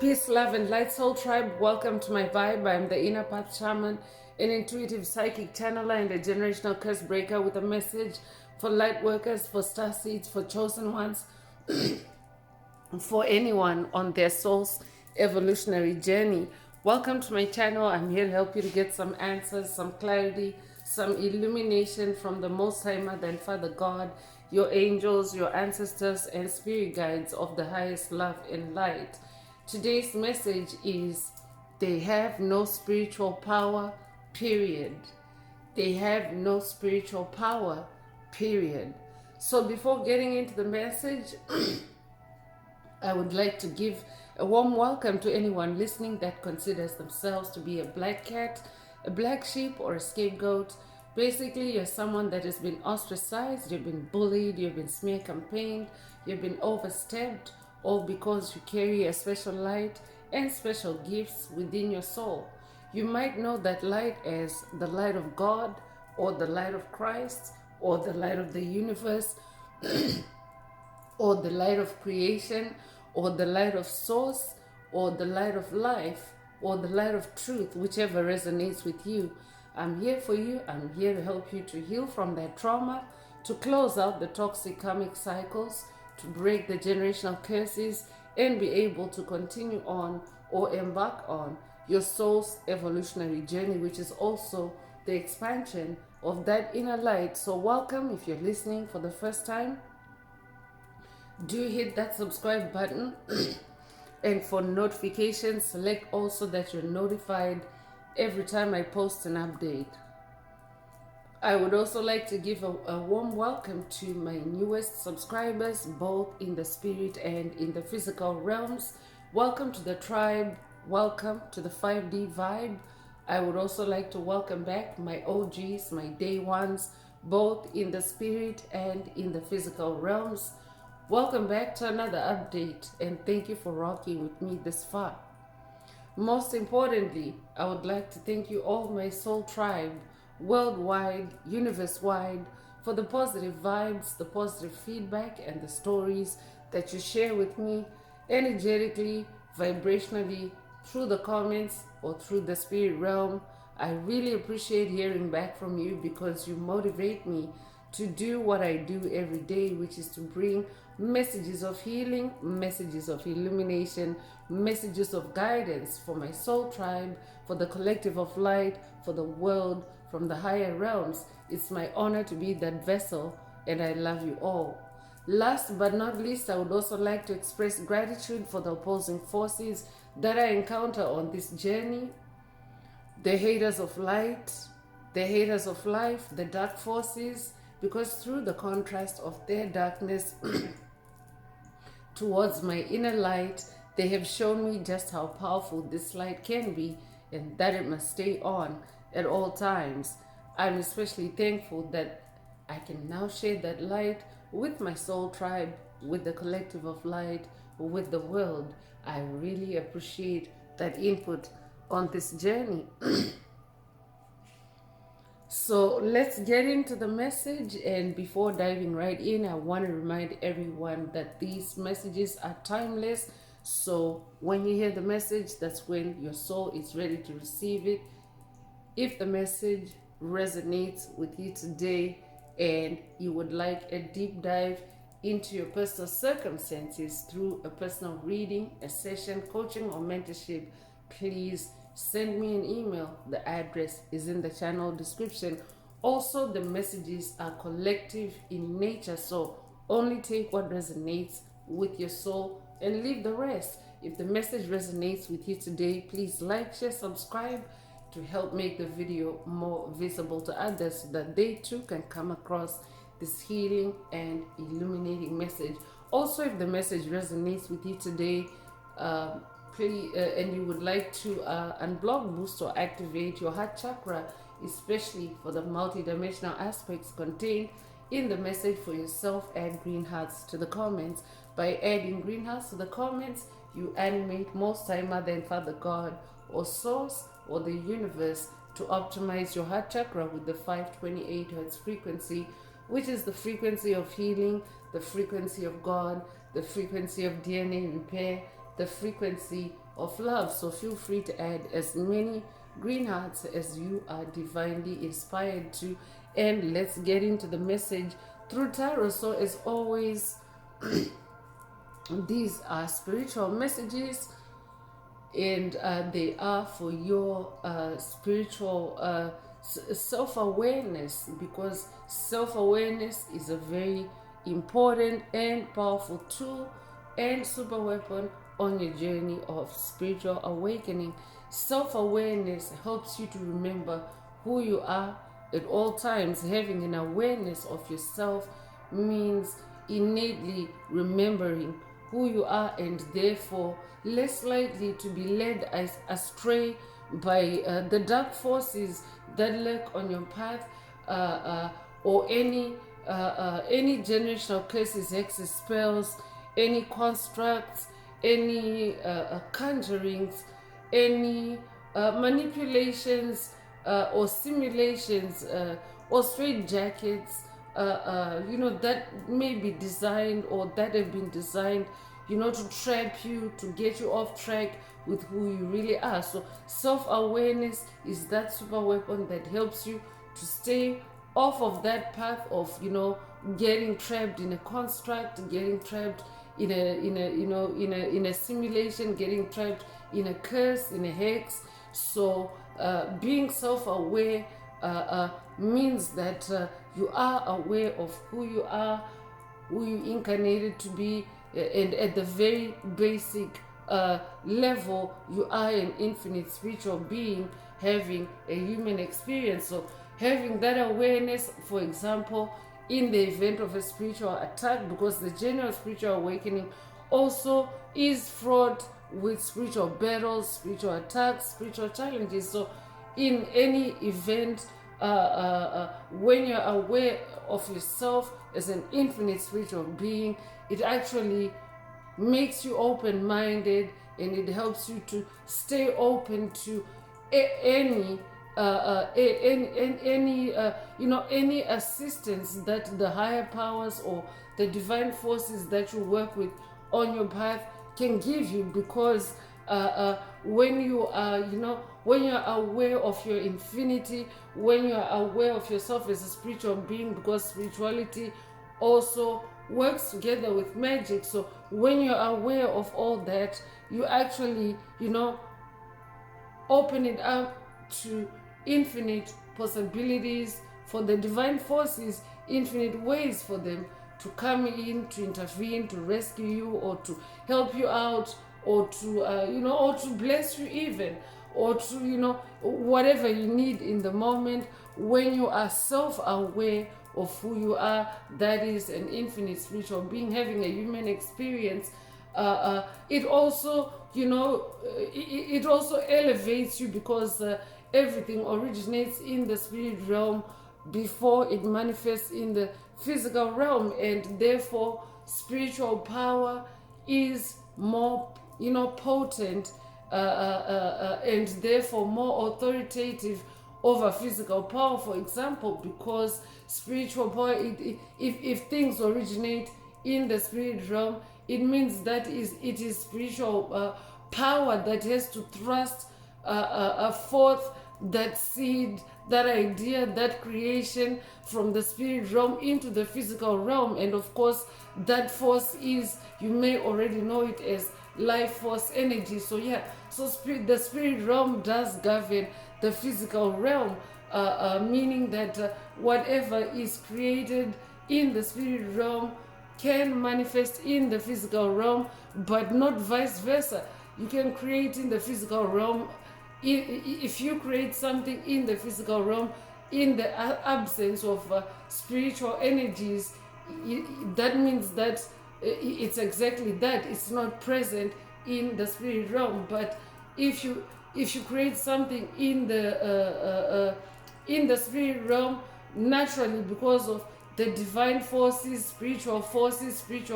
Peace, love, and light, soul tribe. Welcome to my vibe. I'm the inner path shaman, an intuitive psychic channeler, and a generational curse breaker with a message for light workers, for star seeds, for chosen ones, for anyone on their soul's evolutionary journey. Welcome to my channel. I'm here to help you to get some answers, some clarity, some illumination from the Most High Mother and Father God, your angels, your ancestors, and spirit guides of the highest love and light. Today's message is they have no spiritual power, period. They have no spiritual power, period. So before getting into the message, I would like to give a warm welcome to anyone listening that considers themselves to be a black cat, a black sheep, or a scapegoat. Basically, you're someone that has been ostracized, you've been bullied, you've been smear campaigned, you've been overstepped, all because you carry a special light and special gifts within your soul. You might know that light as the light of God, or the light of Christ, or the light of the universe, or the light of creation, or the light of source, or the light of life, or the light of truth, whichever resonates with you. I'm here for you. I'm here to help you to heal from that trauma, to close out the toxic karmic cycles, to break the generational curses, and be able to continue on or embark on your soul's evolutionary journey, which is also the expansion of that inner light. So welcome. If you're listening for the first time, do hit that subscribe button and for notifications, select also that you're notified every time I post an update. I would also like to give a warm welcome to my newest subscribers, both in the spirit and in the physical realms. Welcome to the tribe. Welcome to the 5D vibe. I would also like to welcome back my OGs, my day ones, both in the spirit and in the physical realms. Welcome back to another update, and thank you for rocking with me this far. Most importantly, I would like to thank you all, my soul tribe, worldwide, universe-wide, for the positive vibes, the positive feedback, and the stories that you share with me energetically, vibrationally, through the comments or through the spirit realm. I really appreciate hearing back from you because you motivate me to do what I do every day, which is to bring messages of healing, messages of illumination, messages of guidance for my soul tribe, for the collective of light, for the world, from the higher realms. It's my honor to be that vessel, and I love you all. Last but not least, I would also like to express gratitude for the opposing forces that I encounter on this journey. The haters of light, the haters of life, the dark forces, because through the contrast of their darkness towards my inner light, they have shown me just how powerful this light can be and that it must stay on at all times. I'm especially thankful that I can now share that light with my soul tribe, with the collective of light, with the world. I really appreciate that input on this journey. So let's get into the message, and before diving right in, I want to remind everyone that these messages are timeless. So when you hear the message, that's when your soul is ready to receive it. If the message resonates with you today and you would like a deep dive into your personal circumstances through a personal reading, a session, coaching, or mentorship, please send me an email. The address is in the channel description. Also, the messages are collective in nature, so only take what resonates with your soul and leave the rest. If the message resonates with you today, please like, share, subscribe to help make the video more visible to others so that they too can come across this healing and illuminating message. Also, if the message resonates with you today, please, and you would like to unblock, boost, or activate your heart chakra, especially for the multidimensional aspects contained in the message for yourself, add green hearts to the comments. By adding green hearts to the comments, you animate Most High Mother and Father God, or Source, or the universe to optimize your heart chakra with the 528 Hz frequency, which is the frequency of healing, the frequency of God, the frequency of DNA repair, the frequency of love. So feel free to add as many green hearts as you are divinely inspired to. And let's get into the message through tarot. So as always, these are spiritual messages, and they are for your spiritual self-awareness, because self-awareness is a very important and powerful tool and super weapon on your journey of spiritual awakening. Self-awareness helps you to remember who you are at all times. Having an awareness of yourself means innately remembering who you are, and therefore less likely to be led astray by the dark forces that lurk on your path, or any generational curses, hexes, spells, any constructs, any conjurings, any manipulations or simulations or straight jackets, that may be designed or that have been designed, to trap you, to get you off track with who you really are. So self-awareness is that super weapon that helps you to stay off of that path of, getting trapped in a construct, getting trapped in a simulation, getting trapped in a curse, in a hex. So being self-aware means that you are aware of who you are, who you incarnated to be, and at the very basic level, you are an infinite spiritual being having a human experience. So having that awareness, for example, in the event of a spiritual attack, because the general spiritual awakening also is fraught with spiritual battles, spiritual attacks, spiritual challenges. So in any event, when you're aware of yourself as an infinite spiritual being, it actually makes you open-minded, and it helps you to stay open to any assistance that the higher powers or the divine forces that you work with on your path can give you. Because when you are, when you're aware of your infinity, when you're aware of yourself as a spiritual being, because spirituality also works together with magic. So when you're aware of all that, you actually, open it up to infinite possibilities for the divine forces, infinite ways for them to come in, to intervene, to rescue you, or to help you out, or to or to bless you even, or to whatever you need in the moment. When you are self-aware of who you are, that is an infinite spiritual being having a human experience, it also it also elevates you, because everything originates in the spirit realm before it manifests in the physical realm, and therefore spiritual power is more potent, and therefore more authoritative over physical power. For example, because spiritual power, if things originate in the spirit realm, it means that it is spiritual power that has to thrust forth that seed, that idea, that creation from the spirit realm into the physical realm. And of course, that force is, you may already know it as life force energy. So yeah, so the spirit realm does govern the physical realm, meaning that whatever is created in the spirit realm can manifest in the physical realm, but not vice versa. You can create in the physical realm. If you create something in the physical realm in the absence of spiritual energies, that means that it's exactly that, it's not present in the spirit realm. But if you create something in the spirit realm, naturally, because of the divine forces, spiritual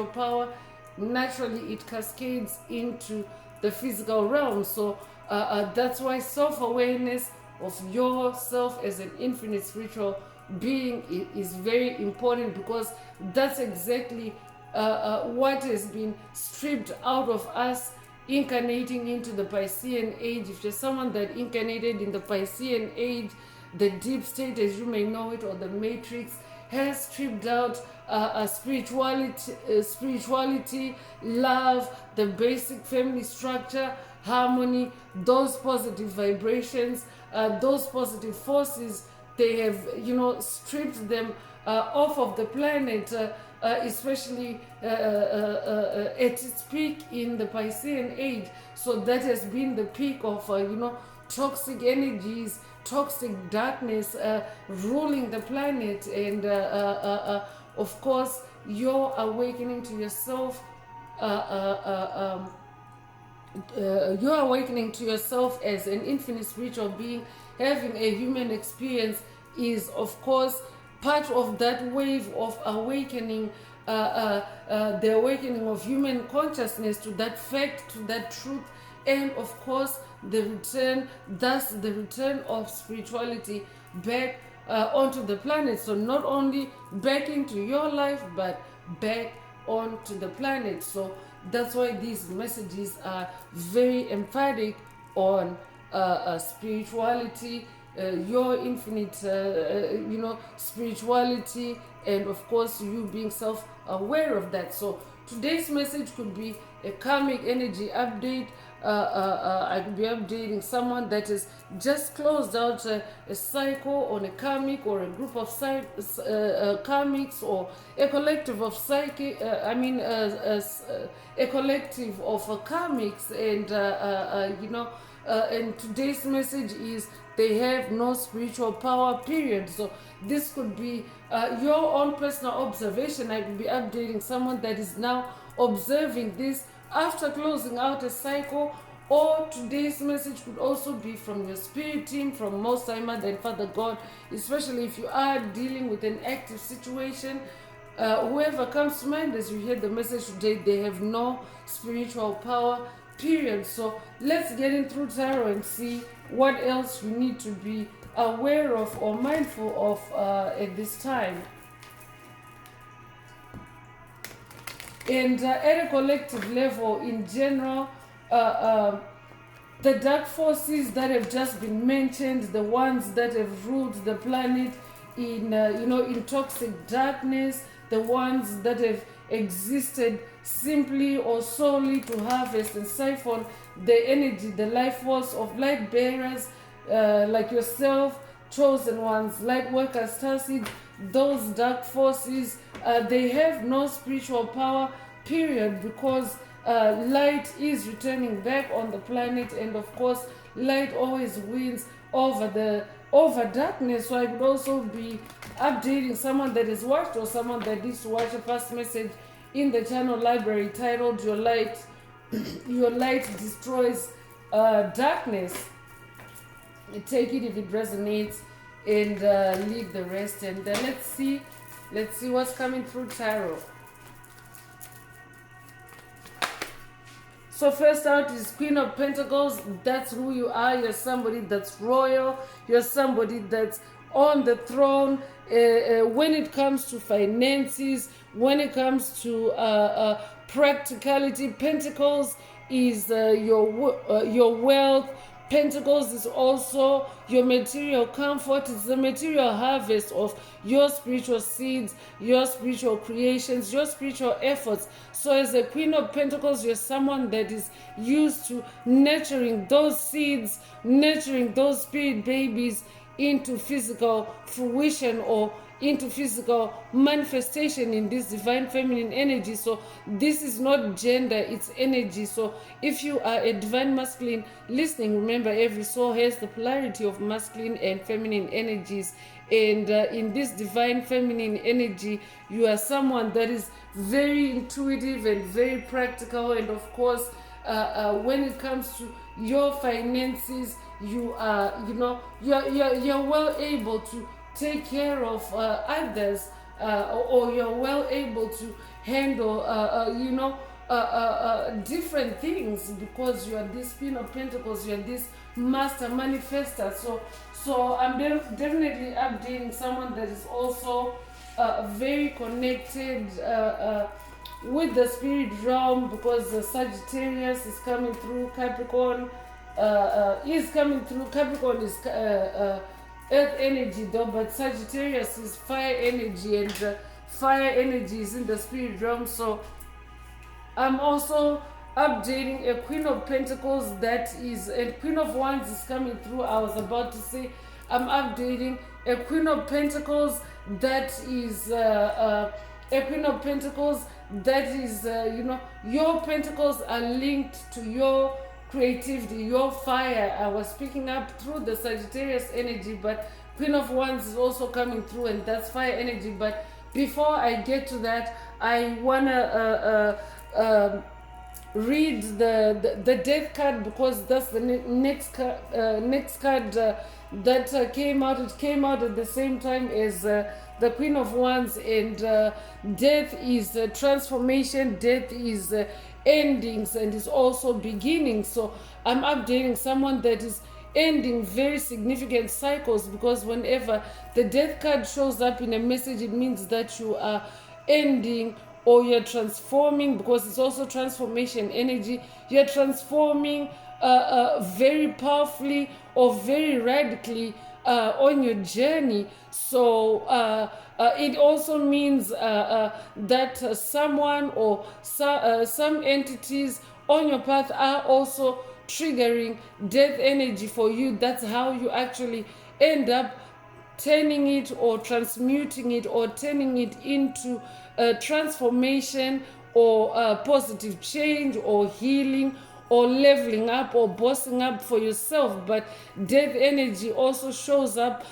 power, naturally it cascades into the physical realm. So that's why self-awareness of yourself as an infinite spiritual being is very important, because that's exactly what has been stripped out of us incarnating into the Piscean age. If you're someone that incarnated in the Piscean age, the deep state, as you may know it, or the matrix, has stripped out spirituality, love, the basic family structure, harmony, those positive vibrations, those positive forces. They have, stripped them off of the planet, especially at its peak in the Piscean age. So that has been the peak of, toxic energies, toxic darkness ruling the planet. And of course, your awakening to yourself, you're awakening to yourself as an infinite spiritual being, having a human experience, is of course part of that wave of awakening, the awakening of human consciousness to that fact, to that truth, and of course the return of spirituality back onto the planet. So not only back into your life, but back onto the planet. So that's why these messages are very emphatic on spirituality, your infinite, spirituality, and of course you being self-aware of that. So today's message could be a karmic energy update. I could be updating someone that has just closed out a cycle on a karmic, or a group of karmics, or a collective of a collective of karmics. And today's message is they have no spiritual power, period. So this could be your own personal observation. I could be updating someone that is now observing this after closing out a cycle. Or today's message could also be from your spirit team, from Most High Mother and Father God, especially if you are dealing with an active situation. Whoever comes to mind as you hear the message today, they have no spiritual power, period. So let's get in through tarot and see what else you need to be aware of or mindful of at this time. And at a collective level, in general, the dark forces that have just been mentioned, the ones that have ruled the planet in toxic darkness, the ones that have existed simply or solely to harvest and siphon the energy, the life force of light bearers like yourself, chosen ones, light workers, starseeds. Those dark forces, they have no spiritual power, period, because light is returning back on the planet, and of course light always wins over darkness. So I could also be updating someone that has watched, or someone that needs to watch a past message in the channel library titled Your Light Destroys Darkness. Take it if it resonates, and leave the rest. And let's see what's coming through tarot. So first out is Queen of Pentacles. That's who you are. You're somebody that's royal. You're somebody that's on the throne. When it comes to finances, when it comes to practicality, Pentacles is your wealth. Pentacles is also your material comfort. It's the material harvest of your spiritual seeds, your spiritual creations, your spiritual efforts. So as a Queen of Pentacles, you're someone that is used to nurturing those seeds, nurturing those spirit babies into physical fruition, or into physical manifestation in this divine feminine energy. So this is not gender, it's energy. So if you are a divine masculine listening, remember every soul has the polarity of masculine and feminine energies. And in this divine feminine energy, you are someone that is very intuitive and very practical. And of course, when it comes to your finances, you are, you're well able to take care of others, or you're well able to handle, different things, because you are this Queen of Pentacles, you are this master manifester. So I'm definitely updating someone that is also very connected with the spirit realm, because Sagittarius is coming through, Capricorn is coming through. Capricorn is earth energy though, but Sagittarius is fire energy, and fire energy is in the spirit realm. So I'm also updating a Queen of Pentacles that is, and Queen of Wands is coming through. I was about to say I'm updating a Queen of Pentacles that is a Queen of Pentacles that is, your pentacles are linked to your creativity, your fire. I was picking up through the Sagittarius energy, but Queen of Wands is also coming through, and that's fire energy. But before I get to that, I wanna read the death card, because that's the next card that came out. It came out at the same time as the Queen of Wands, and death is transformation, death is endings, and is also beginnings. So I'm updating someone that is ending very significant cycles, because whenever the death card shows up in a message, it means that you are ending or you're transforming, because it's also transformation energy. You're transforming very powerfully or very radically on your journey. So it also means that someone or some entities on your path are also triggering death energy for you. That's how you actually end up turning it or transmuting it or turning it into transformation or positive change or healing or leveling up or bossing up for yourself. But death energy also shows up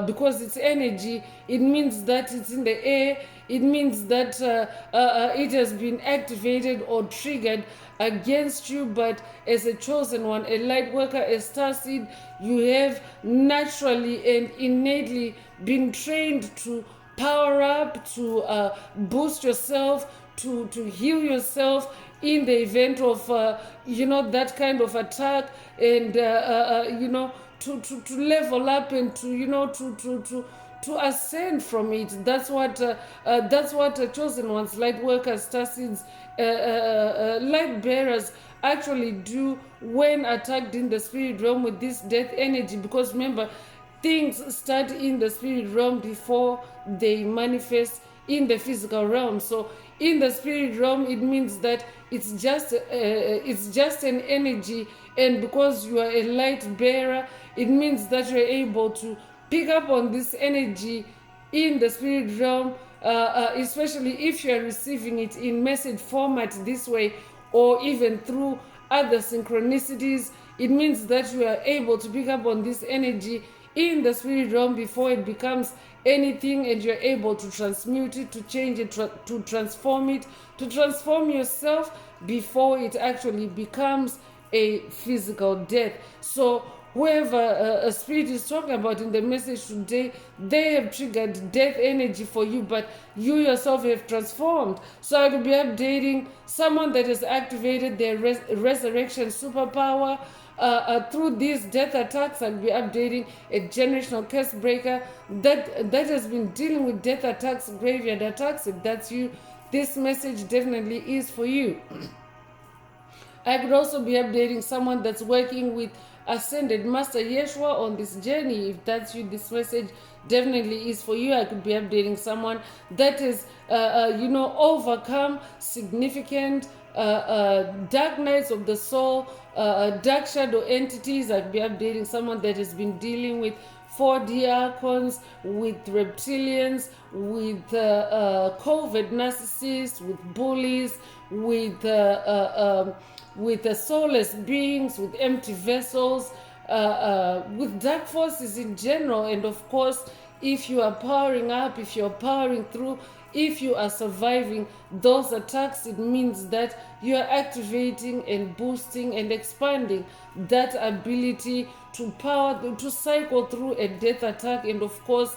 because it's energy. It means that it's in the air. It means that it has been activated or triggered against you. But as a chosen one, a light worker, a starseed, you have naturally and innately been trained to power up, to boost yourself, to heal yourself in the event of that kind of attack, and to level up and to ascend from it. That's what chosen ones, light workers, starseeds, light bearers actually do when attacked in the spirit realm with this death energy. Because remember, things start in the spirit realm before they manifest in the physical realm. So in the spirit realm, it means that it's just an energy, and because you are a light bearer, it means that you're able to pick up on this energy in the spirit realm, especially if you're receiving it in message format this way, or even through other synchronicities. It means that you are able to pick up on this energy in the spirit realm before it becomes anything, and you're able to transmute it, to change it, to transform it, to transform yourself before it actually becomes a physical death. So whoever a spirit is talking about in the message today, they have triggered death energy for you, but you yourself have transformed. So I will be updating someone that has activated their resurrection superpower. Through these death attacks, I'll be updating a generational curse breaker that has been dealing with death attacks, graveyard attacks. If that's you, this message definitely is for you. I could also be updating someone that's working with Ascended Master Yeshua on this journey. If that's you, this message definitely is for you. I could be updating someone that is, overcome significant dark nights of the soul, dark shadow entities. I'd be updating someone that has been dealing with 4D archons, with reptilians, with covert narcissists, with bullies, with soulless beings, with empty vessels, with dark forces in general. And of course, if you are powering up, if you're powering through, if you are surviving those attacks, it means that you are activating and boosting and expanding that ability to power, to cycle through a death attack, and of course,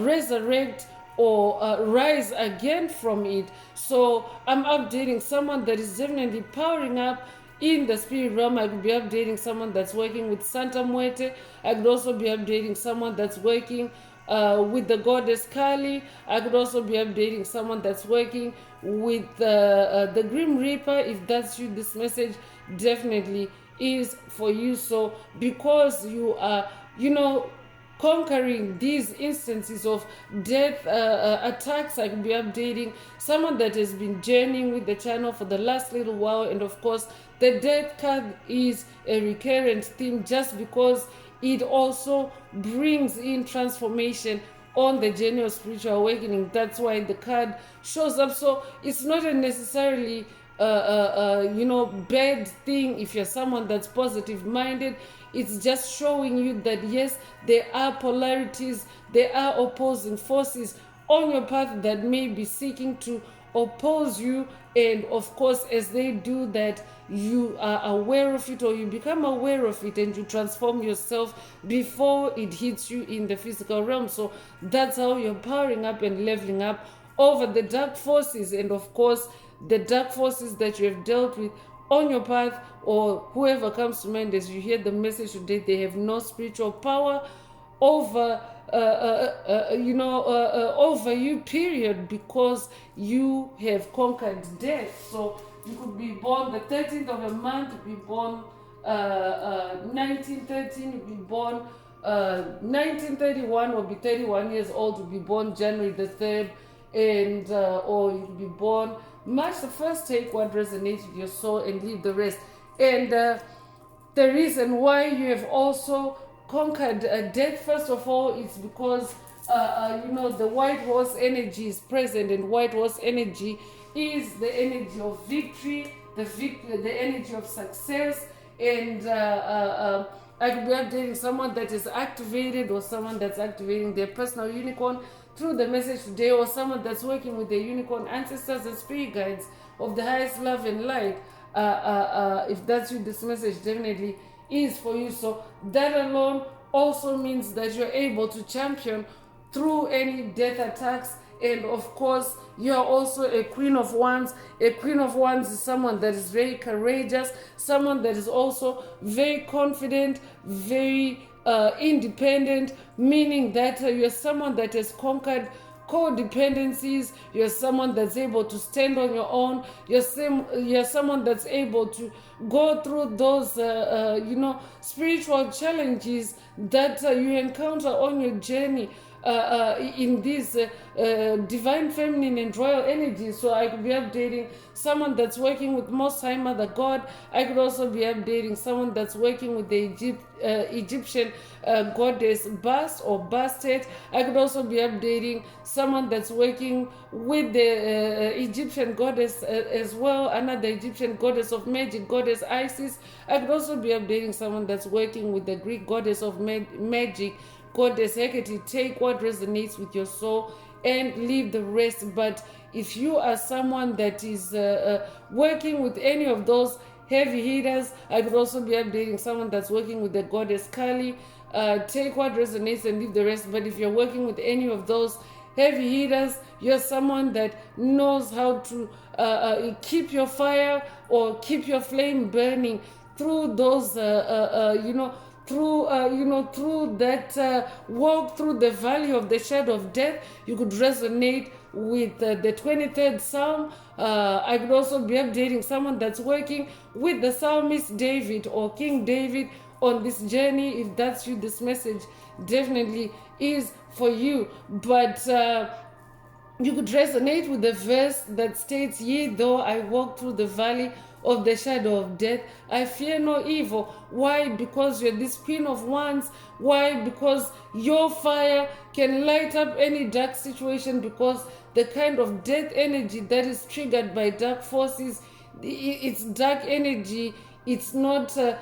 resurrect or rise again from it. So I'm updating someone that is definitely powering up in the spirit realm. I could be updating someone that's working with Santa Muerte. I could also be updating someone that's working with the goddess Kali. I could also be updating someone that's working with the Grim Reaper. If that's you, this message definitely is for you. So because you are, conquering these instances of death attacks, I could be updating someone that has been journeying with the channel for the last little while. And of course, the death card is a recurrent theme just because it also brings in transformation on the journey of spiritual awakening. That's why the card shows up. So it's not a necessarily bad thing if you're someone that's positive minded. It's just showing you that yes, there are polarities, there are opposing forces on your path that may be seeking to oppose you. And of course, as they do that, you are aware of it, or you become aware of it, and you transform yourself before it hits you in the physical realm. So that's how you're powering up and leveling up over the dark forces. And of course, the dark forces that you have dealt with on your path, or whoever comes to mind as you hear the message today, they have no spiritual power over over you, period, because you have conquered death. So you could be born the 13th of a month, you could be born 1913, you could be born 1931, or be 31 years old, you could be born January the 3rd, and or you could be born March the 1st. Take what resonates with your soul and leave the rest. And the reason why you have also conquered death, first of all, is because the white horse energy is present, and white horse energy is the energy of victory, the energy of success. And I could be updating someone that is activated, or someone that's activating their personal unicorn through the message today, or someone that's working with the unicorn ancestors and spirit guides of the highest love and light. If that's you, this message definitely is for you. So that alone also means that you're able to champion through any death attacks. And of course, you are also a Queen of Wands. A Queen of Wands is someone that is very courageous, someone that is also very confident, very independent, meaning that you're someone that has conquered codependencies. You're someone that's able to stand on your own. You're someone that's able to go through those spiritual challenges that you encounter on your journey in these divine feminine and royal energies. So I could be updating someone that's working with Most High Mother God. I could also be updating someone that's working with the Egyptian goddess Bast or Bastet. I could also be updating someone that's working with the Egyptian goddess as well, another Egyptian goddess of magic, goddess Isis. I could also be updating someone that's working with the Greek goddess of magic, goddess Hecate. Take what resonates with your soul and leave the rest. But if you are someone that is working with any of those heavy hitters, I could also be updating someone that's working with the goddess Kali. Take what resonates and leave the rest. But if you're working with any of those heavy hitters, you're someone that knows how to keep your fire or keep your flame burning through those through that walk through the valley of the shadow of death. You could resonate with the 23rd Psalm. I could also be updating someone that's working with the psalmist David or King David on this journey. If that's you, this message definitely is for you. But you could resonate with the verse that states, "Yea, though I walk through the valley of the shadow of death, I fear no evil." Why? Because you're this Queen of Wands. Why? Because your fire can light up any dark situation, because the kind of death energy that is triggered by dark forces, it's dark energy. It's not a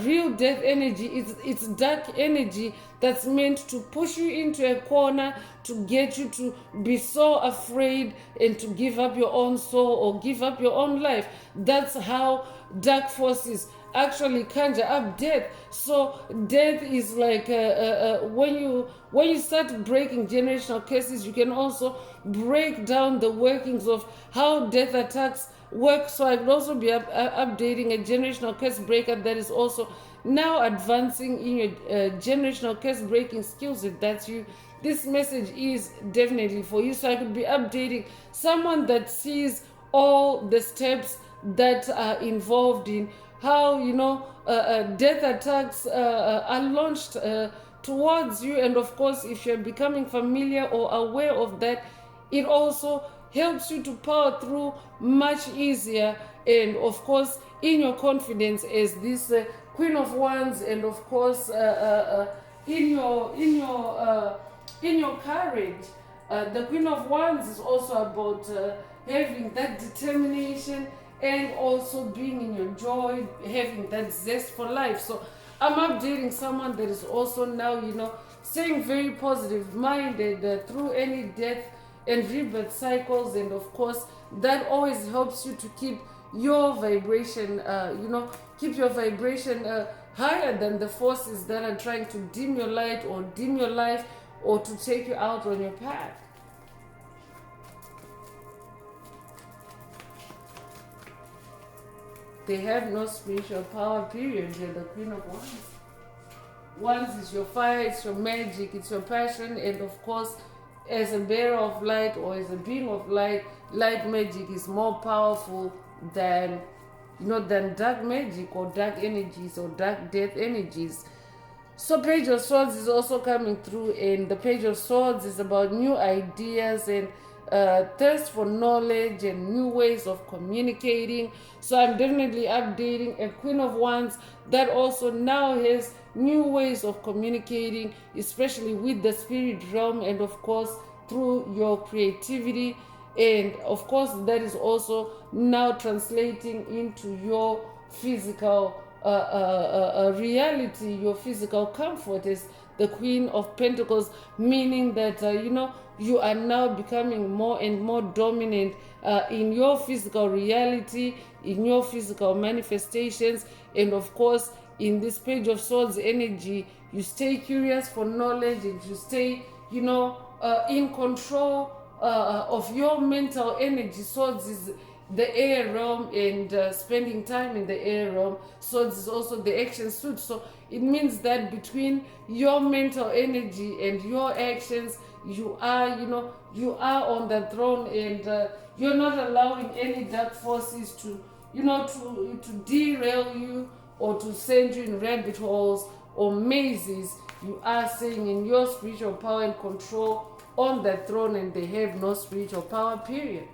real death energy. It's dark energy that's meant to push you into a corner, to get you to be so afraid and to give up your own soul or give up your own life. That's how dark forces actually conjure up death. So death is like when you start breaking generational curses, you can also break down the workings of how death attacks work. So I could also be updating a generational curse breaker that is also now advancing in your generational curse breaking skills. If that's you, this message is definitely for you. So I could be updating someone that sees all the steps that are involved in how death attacks are launched towards you. And of course, if you're becoming familiar or aware of that, it also helps you to power through much easier, and of course in your confidence as this Queen of Wands, and of course in your courage. The Queen of Wands is also about having that determination and also being in your joy, having that zest for life. So I'm updating someone that is also now, staying very positive minded through any death and rebirth cycles. And of course, that always helps you to keep your vibration, keep your vibration higher than the forces that are trying to dim your light or dim your life or to take you out on your path. They have no spiritual power, period. You're the Queen of Wands. Wands is your fire, it's your magic, it's your passion, and of course, as a bearer of light or as a being of light, light magic is more powerful than than dark magic or dark energies or dark death energies. So Page of Swords is also coming through, and the Page of Swords is about new ideas and thirst for knowledge and new ways of communicating. So I'm definitely updating a Queen of Wands that also now has new ways of communicating, especially with the spirit realm, and of course through your creativity. And of course that is also now translating into your physical reality, your physical comfort as the Queen of Pentacles, meaning that you are now becoming more and more dominant in your physical reality, in your physical manifestations. And of course in this Page of Swords energy, you stay curious for knowledge, and you stay in control of your mental energy. Swords is the air realm, and spending time in the air realm. Swords is also the action suit. So it means that between your mental energy and your actions, you are on the throne, and you're not allowing any dark forces to derail you or to send you in rabbit holes or mazes. You are staying in your spiritual power and control on the throne, and they have no spiritual power, period.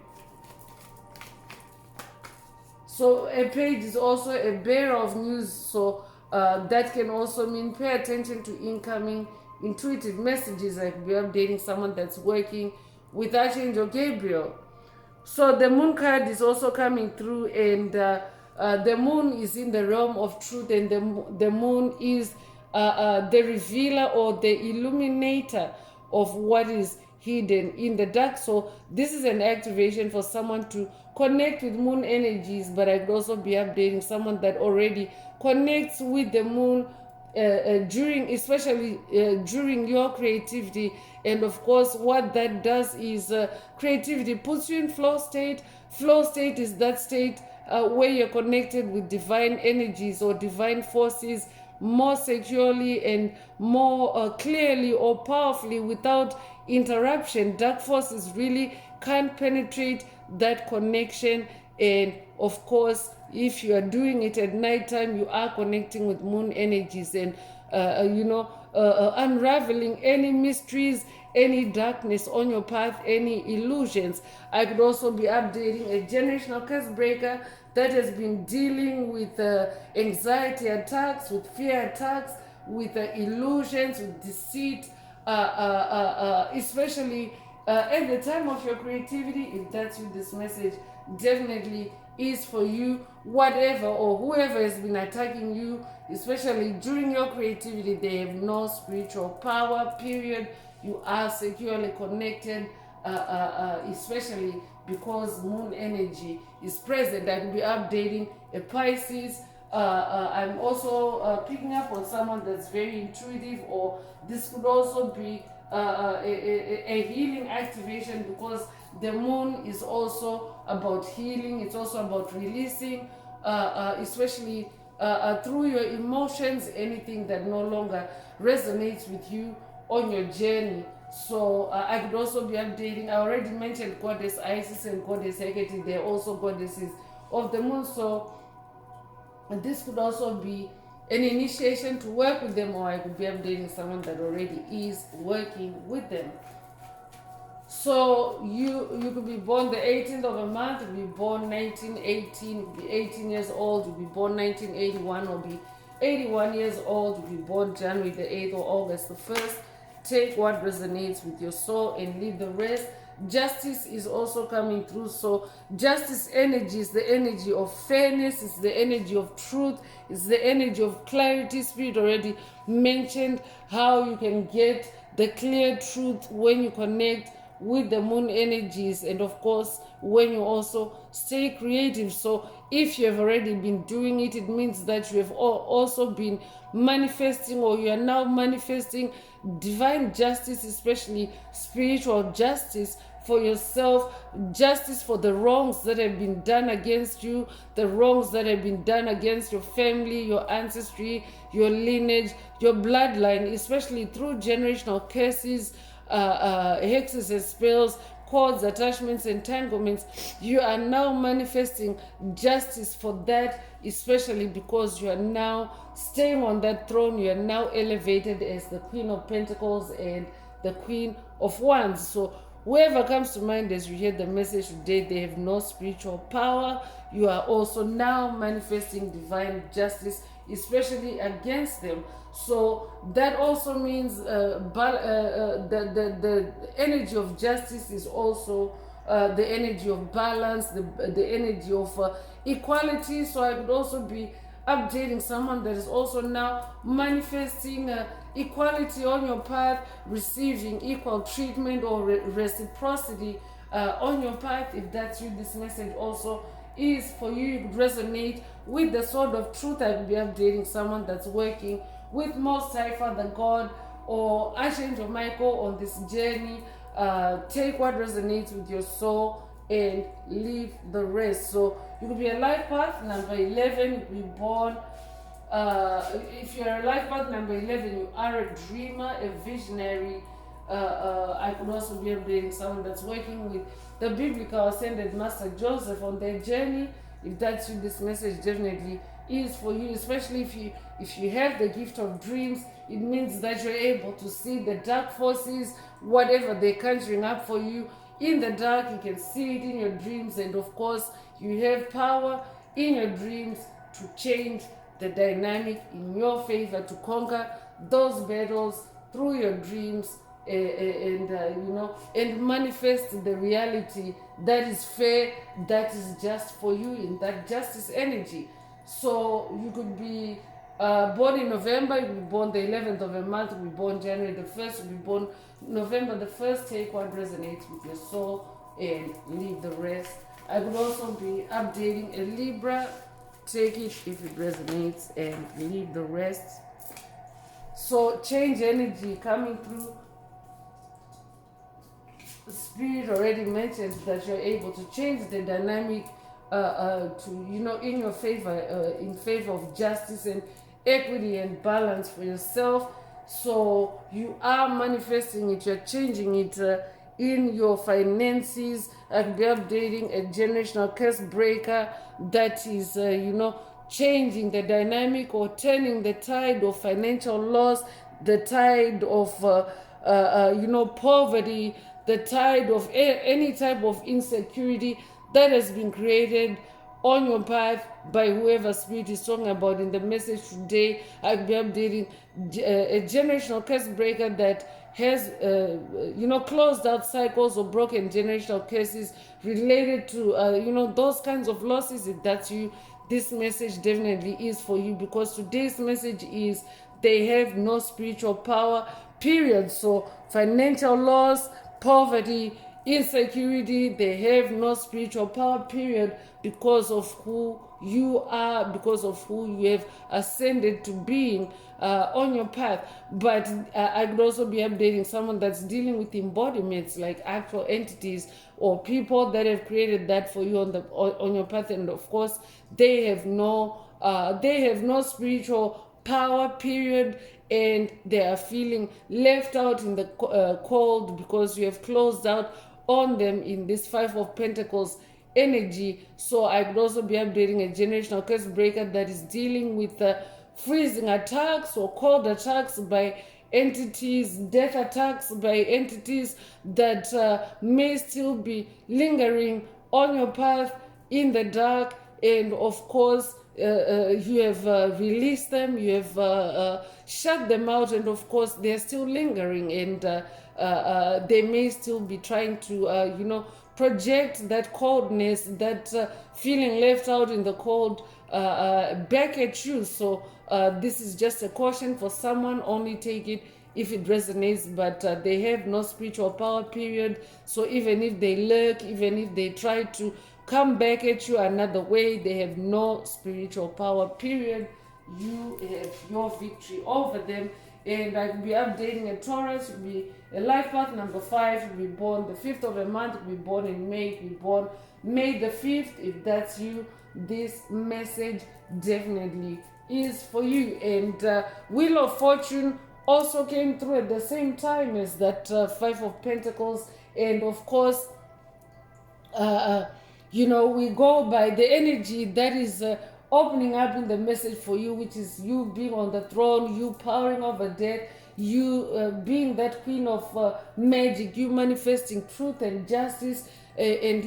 So a page is also a bearer of news. So that can also mean pay attention to incoming intuitive messages. Like we're updating someone that's working with Archangel Gabriel. So the Moon card is also coming through, and the Moon is in the realm of truth, and the Moon is the revealer or the illuminator of what is hidden in the dark. So this is an activation for someone to connect with moon energies, but I could also be updating someone that already connects with the moon especially during your creativity. And of course what that does is creativity puts you in flow state. Flow state is that state where you're connected with divine energies or divine forces more securely and more clearly or powerfully without interruption. Dark forces really can't penetrate that connection. And of course if you are doing it at nighttime, you are connecting with moon energies and unraveling any mysteries, any darkness on your path, any illusions. I could also be updating a generational curse breaker that has been dealing with anxiety attacks, with fear attacks, with illusions, with deceit, especially at the time of your creativity. If that's you, this message definitely is for you. Whatever or whoever has been attacking you, especially during your creativity, they have no spiritual power, period. You are securely connected, especially because moon energy is present. I will be updating a Pisces I'm also picking up on someone that's very intuitive, or this could also be a healing activation, because the moon is also about healing. It's also about releasing, especially through your emotions, anything that no longer resonates with you on your journey. So I could also be updating. I already mentioned Goddess Isis and Goddess Hecate. They're also goddesses of the moon. So this could also be an initiation to work with them, or I could be updating someone that already is working with them. So you could be born the 18th of a month, you could be born 1918, you could be 18 years old, you could be born 1981, or be 81 years old, you could be born January the 8th or August the 1st. Take what resonates with your soul and leave the rest. Justice is also coming through. So justice energy is the energy of fairness, it's the energy of truth, it's the energy of clarity. Spirit already mentioned how you can get the clear truth when you connect with the moon energies, and of course when you also stay creative. So if you have already been doing it, it means that you have also been manifesting, or you are now manifesting divine justice, especially spiritual justice for yourself, justice for the wrongs that have been done against you, the wrongs that have been done against your family, your ancestry, your lineage, your bloodline, especially through generational curses, hexes and spells, cords, attachments, entanglements. You are now manifesting justice for that, especially because you are now staying on that throne. You are now elevated as the Queen of Pentacles and the Queen of Wands. So whoever comes to mind as you hear the message today, they have no spiritual power. You are also now manifesting divine justice, especially against them. So that also means the energy of justice is also the energy of balance, the energy of equality. So I could also be updating someone that is also now manifesting equality on your path, receiving equal treatment or reciprocity on your path. If that's you, this message also is for you. You could resonate with the sword of truth. I could be updating someone that's working with Most High Father God or Archangel Michael on this journey. Take what resonates with your soul and leave the rest. So you could be a life path number 11. You could be born. If you're a life path number 11, you are a dreamer, a visionary. I could also be updating someone that's working with the biblical ascended Master Joseph on their journey. If that's you, this message definitely is for you, especially if you have the gift of dreams. It means that you're able to see the dark forces, whatever they're conjuring up for you in the dark. You can see it in your dreams, and of course you have power in your dreams to change the dynamic in your favor, to conquer those battles through your dreams, and manifest the reality that is fair, that is just for you in that justice energy. So you could be born in November, you could be born the 11th of a month, you could be born January the 1st, you could be born November the 1st. Take what resonates with your soul and leave the rest. I could also be updating a Libra. Take it if it resonates and leave the rest. So change energy coming through. The Spirit already mentioned that you're able to change the dynamic in your favor, in favor of justice and equity and balance for yourself. So you are manifesting it, you're changing it in your finances. I'll be updating a generational curse breaker that is, changing the dynamic or turning the tide of financial loss, the tide of, poverty, the tide of any type of insecurity that has been created on your path by whoever Spirit is talking about in the message today. I'll be updating a generational curse breaker that has, closed out cycles or broken generational curses related to, those kinds of losses. If that's you, this message definitely is for you, because today's message is they have no spiritual power, period. So financial loss, poverty, insecurity, they have no spiritual power, period, because of who you are, because of who you have ascended to being on your path. But I could also be updating someone that's dealing with embodiments, like actual entities or people that have created that for you on your path, and of course they have no spiritual power, period, and they are feeling left out in the cold because you have closed out on them in this Five of Pentacles energy. So I could also be updating a generational curse breaker that is dealing with freezing attacks or cold attacks by entities, death attacks by entities that may still be lingering on your path in the dark. And of course you have released them, you have shut them out, and of course they're still lingering, and they may still be trying to project that coldness, that feeling left out in the cold back at you. So this is just a caution for someone. Only take it if it resonates, but they have no spiritual power, period. So even if they lurk, even if they try to come back at you another way, they have no spiritual power, period. You have your victory over them. And I will be updating a Taurus, will be a life path number 5, will be born the 5th of a month, will be born in May, will be born May the 5th. If that's you, this message definitely is for you. And Wheel of Fortune also came through at the same time as that Five of Pentacles. And of course, we go by the energy that is opening up in the message for you, which is you being on the throne, you powering over death, you being that queen of magic, you manifesting truth and justice. And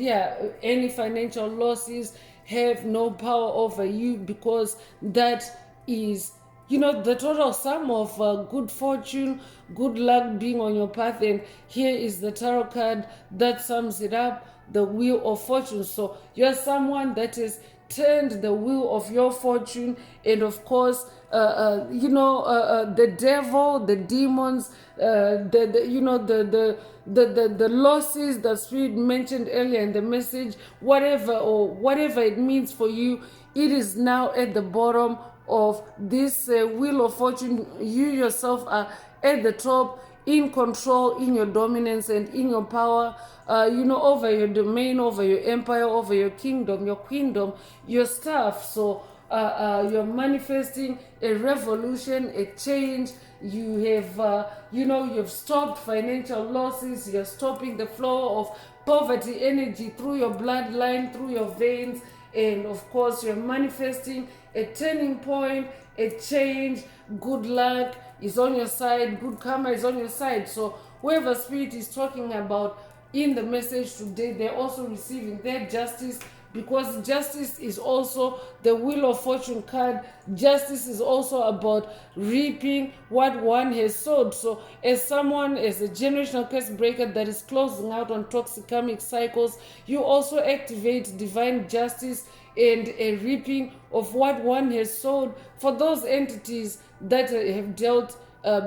any financial losses have no power over you, because that is the total sum of good fortune, good luck being on your path. And here is the tarot card that sums it up, the Wheel of Fortune. So you're someone that has turned the wheel of your fortune, and of course the devil, the demons, the losses that Spirit mentioned earlier in the message, whatever it means for you, it is now at the bottom of this Wheel of Fortune. You yourself are at the top, in control, in your dominance and in your power, over your domain, over your empire, over your kingdom, your queendom, your stuff. So you're manifesting a revolution, a change. You have, you've stopped financial losses. You're stopping the flow of poverty energy through your bloodline, through your veins. And of course, you're manifesting a turning point, a change. Good luck is on your side, good karma is on your side. So whoever Spirit is talking about in the message today, they're also receiving their justice, because justice is also the Wheel of Fortune card. Justice is also about reaping what one has sowed. So as a generational curse breaker that is closing out on toxic karmic cycles, you also activate divine justice and a reaping of what one has sowed for those entities that have dealt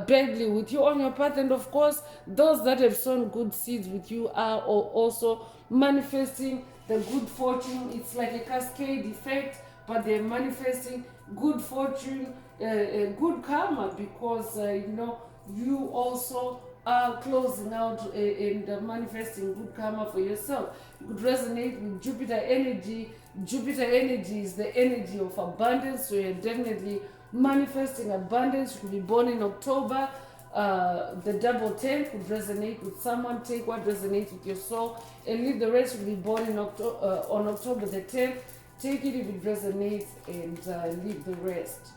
badly with you on your path. And of course, those that have sown good seeds with you are also manifesting the good fortune. It's like a cascade effect, but they're manifesting good fortune, good karma, because you also are closing out and manifesting good karma for yourself. You could resonate with Jupiter energy. Jupiter energy is the energy of abundance, so you're definitely manifesting abundance. You could be born in October. The double 10 could resonate with someone. Take what resonates with your soul and leave the rest. You could be born on October the 10th. Take it if it resonates, and leave the rest.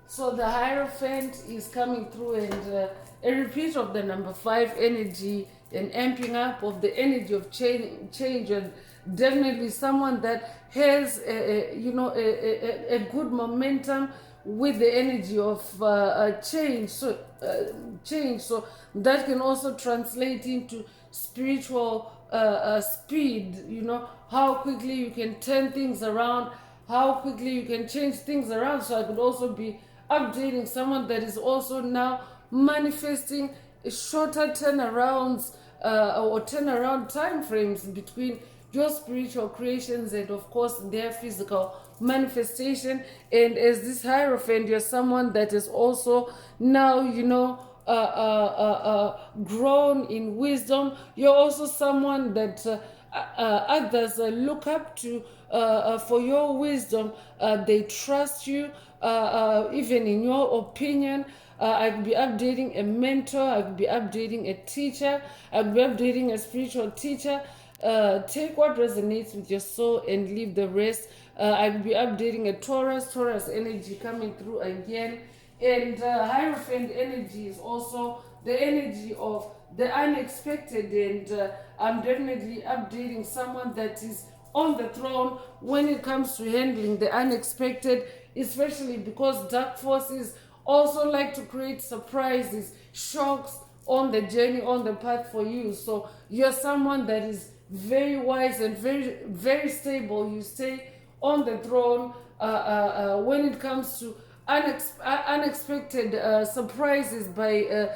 So the Hierophant is coming through, and a repeat of the number 5 energy, an amping up of the energy of change, and definitely someone that has a good momentum with the energy of change. So that can also translate into spiritual speed. How quickly you can turn things around, how quickly you can change things around. So I could also be updating someone that is also now manifesting shorter turnarounds or turnaround time frames between your spiritual creations and of course their physical manifestation. And as this Hierophant, you're someone that is also now, grown in wisdom. You're also someone that others look up to for your wisdom. They trust you, even in your opinion. I could be updating a mentor, I could be updating a teacher, I could be updating a spiritual teacher. Take what resonates with your soul and leave the rest. I could be updating a Taurus energy coming through again. And Hierophant energy is also the energy of the unexpected. And I'm definitely updating someone that is on the throne when it comes to handling the unexpected, especially because dark forces also like to create surprises, shocks on the journey, on the path for you. So you're someone that is very wise and very, very stable. You stay on the throne when it comes to unexpected surprises by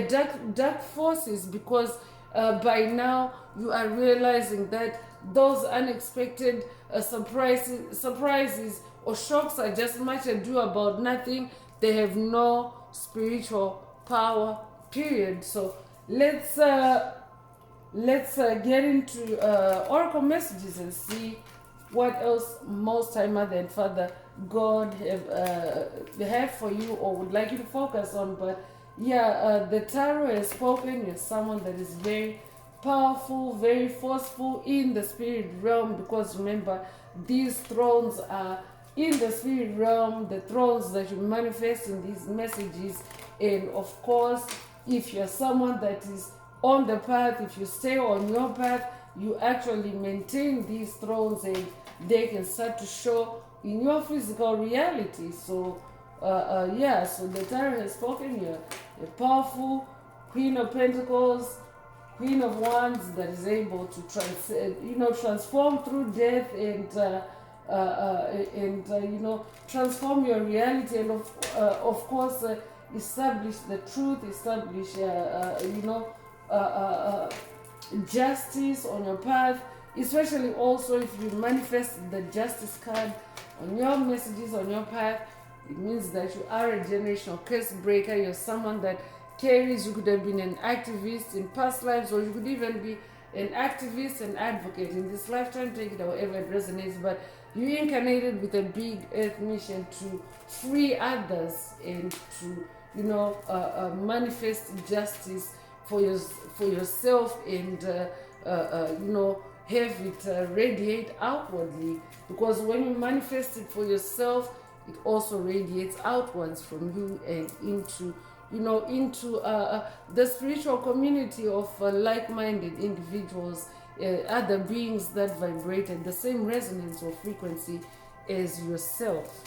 dark forces, because by now you are realizing that those unexpected surprises or shocks are just much ado about nothing. They have no spiritual power, period. So let's get into oracle messages and see what else Most High Mother and Father God have for you or would like you to focus on. But yeah, the tarot has spoken. You're someone that is very powerful, very forceful in the spirit realm, because remember, these thrones are in the spirit realm, the thrones that you manifest in these messages. And of course, if you're someone that is on the path, if you stay on your path, you actually maintain these thrones and they can start to show in your physical reality. So yeah, so the tarot has spoken. You're a powerful Queen of Pentacles, Queen of Wands that is able to transform through death and transform your reality, and of course establish the truth, establish justice on your path. Especially also if you manifest the justice card on your messages on your path, it means that you are a generational curse breaker. You're someone that carries, you could have been an activist in past lives, or you could even be an activist and advocate in this lifetime. Take it however it resonates, but you incarnated with a big earth mission to free others and to manifest justice for yourself, and have it radiate outwardly, because when you manifest it for yourself, it also radiates outwards from you and into the spiritual community of like-minded individuals, other beings that vibrate at the same resonance or frequency as yourself.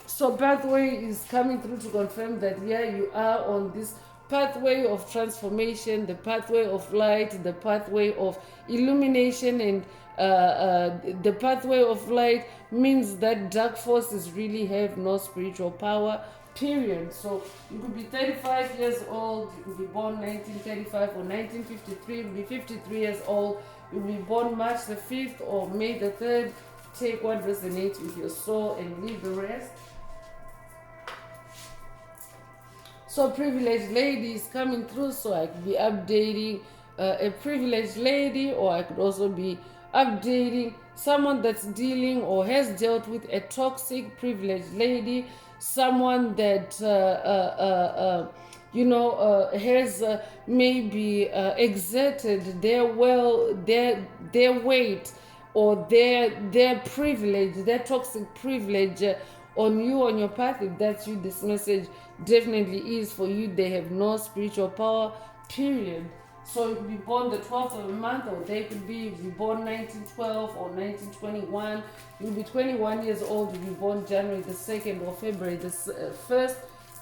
So pathway is coming through to confirm that, yeah, you are on this pathway of transformation, the pathway of light, the pathway of illumination. And the pathway of light means that dark forces really have no spiritual power, period. So you could be 35 years old, you could be born 1935 or 1953, you could be 53 years old, you could be born March the 5th or May the 3rd. Take what resonates with your soul and leave the rest. So privileged lady is coming through, so I could be updating a privileged lady, or I could also be updating someone that's dealing or has dealt with a toxic privileged lady, someone that has maybe exerted their weight or their privilege, their toxic privilege on you, on your path. If that's you, this message definitely is for you. They have no spiritual power, period. So you could be born the 12th of a month, or they could be born 1912 or 1921. You'll be 21 years old. You'll be born January the 2nd or February the 1st.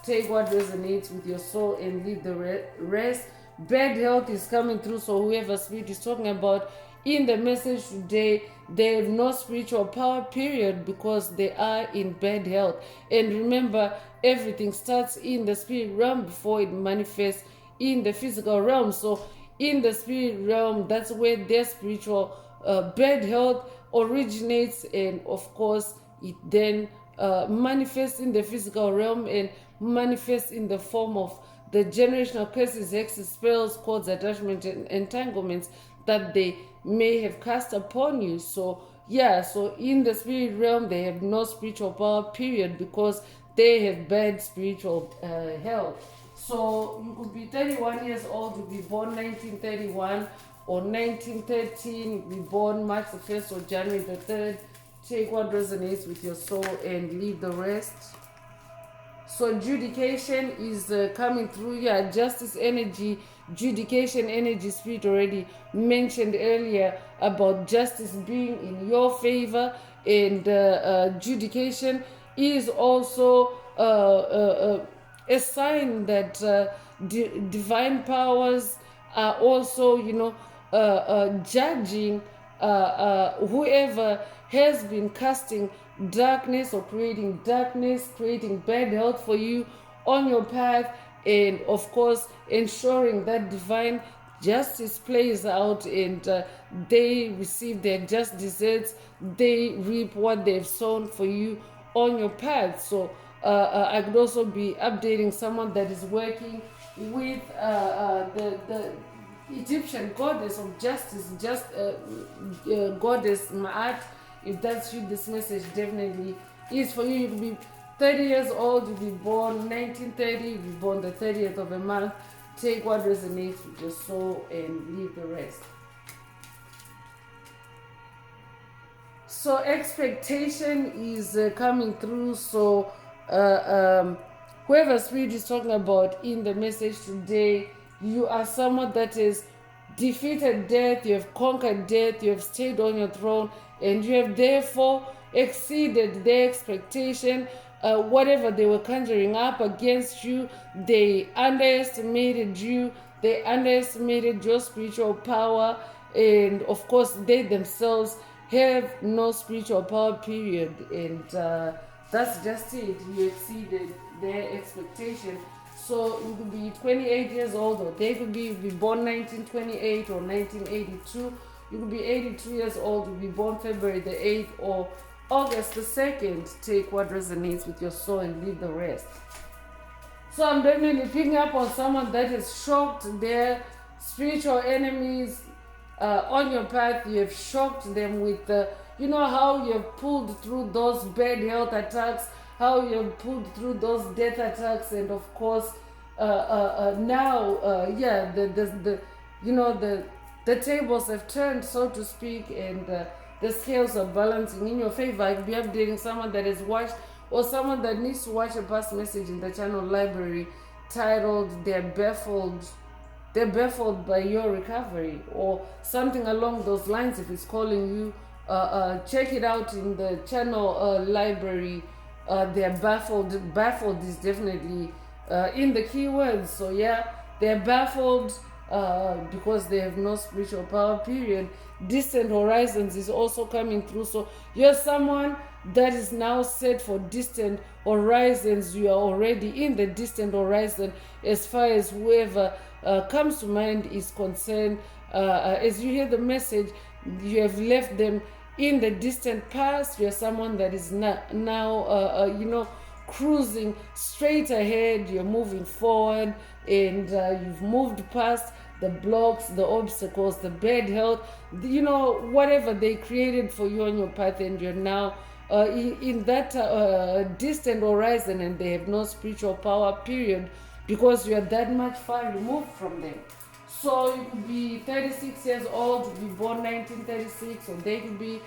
Take what resonates with your soul and leave the rest. Bad health is coming through, so whoever spirit is talking about in the message today, they have no spiritual power, period, because they are in bad health. And remember, everything starts in the spirit realm before it manifests in the physical realm. So in the spirit realm, that's where their spiritual bad health originates, and of course it then manifests in the physical realm and manifests in the form of the generational curses, hexes, spells, cords, attachment, and entanglements that they may have cast upon you. So yeah, so in the spirit realm, they have no spiritual power, period, because they have bad spiritual health. So you could be 31 years old, you be born 1931 or 1913, you be born March the 1st or January the 3rd. Take what resonates with your soul and leave the rest. So adjudication is coming through. Yeah, justice energy, judication energy, spirit already mentioned earlier about justice being in your favor, and adjudication is also a sign that divine powers are also, judging whoever has been casting darkness or creating darkness, creating bad health for you on your path, and of course ensuring that divine justice plays out, and they receive their just deserts, they reap what they've sown for you on your path. So I could also be updating someone that is working with the Egyptian goddess of justice, goddess Ma'at. If that's you, this message definitely is for you. You could be 30 years old, you be born 1930, you be born the 30th of a month. Take what resonates with your soul and leave the rest. So expectation is coming through. So whoever spirit is talking about in the message today, you are someone that has defeated death, you have conquered death, you have stayed on your throne, and you have therefore exceeded their expectation. Whatever they were conjuring up against you, they underestimated you, they underestimated your spiritual power, and of course they themselves have no spiritual power, period. And that's just it. You exceeded their expectation. So you could be 28 years old, or they could be born 1928 or 1982. You could be 82 years old, you could be born February the 8th or August the 2nd. Take what resonates with your soul and leave the rest. So I'm definitely picking up on someone that has shocked their spiritual enemies on your path. You have shocked them with, you know how you have pulled through those bad health attacks, how you have pulled through those death attacks, and of course now the tables have turned, so to speak, and the scales are balancing in your favor. I could be updating someone that has watched, or someone that needs to watch a past message in the channel library titled "They're Baffled by Your Recovery," or something along those lines. If it's calling you, check it out in the channel library. They're baffled. Baffled is definitely in the keywords. So yeah, they're baffled because they have no spiritual power, period. Distant horizons is also coming through. So you're someone that is now set for distant horizons. You are already in the distant horizon as far as whoever comes to mind is concerned. As you hear the message, you have left them in the distant past. You're someone that is now cruising straight ahead. You're moving forward, and you've moved past the blocks, the obstacles, the bad health, whatever they created for you on your path, and you're now in that distant horizon, and they have no spiritual power, period, because you are that much far removed from them. So you could be 36 years old, you be born 1936, or they could be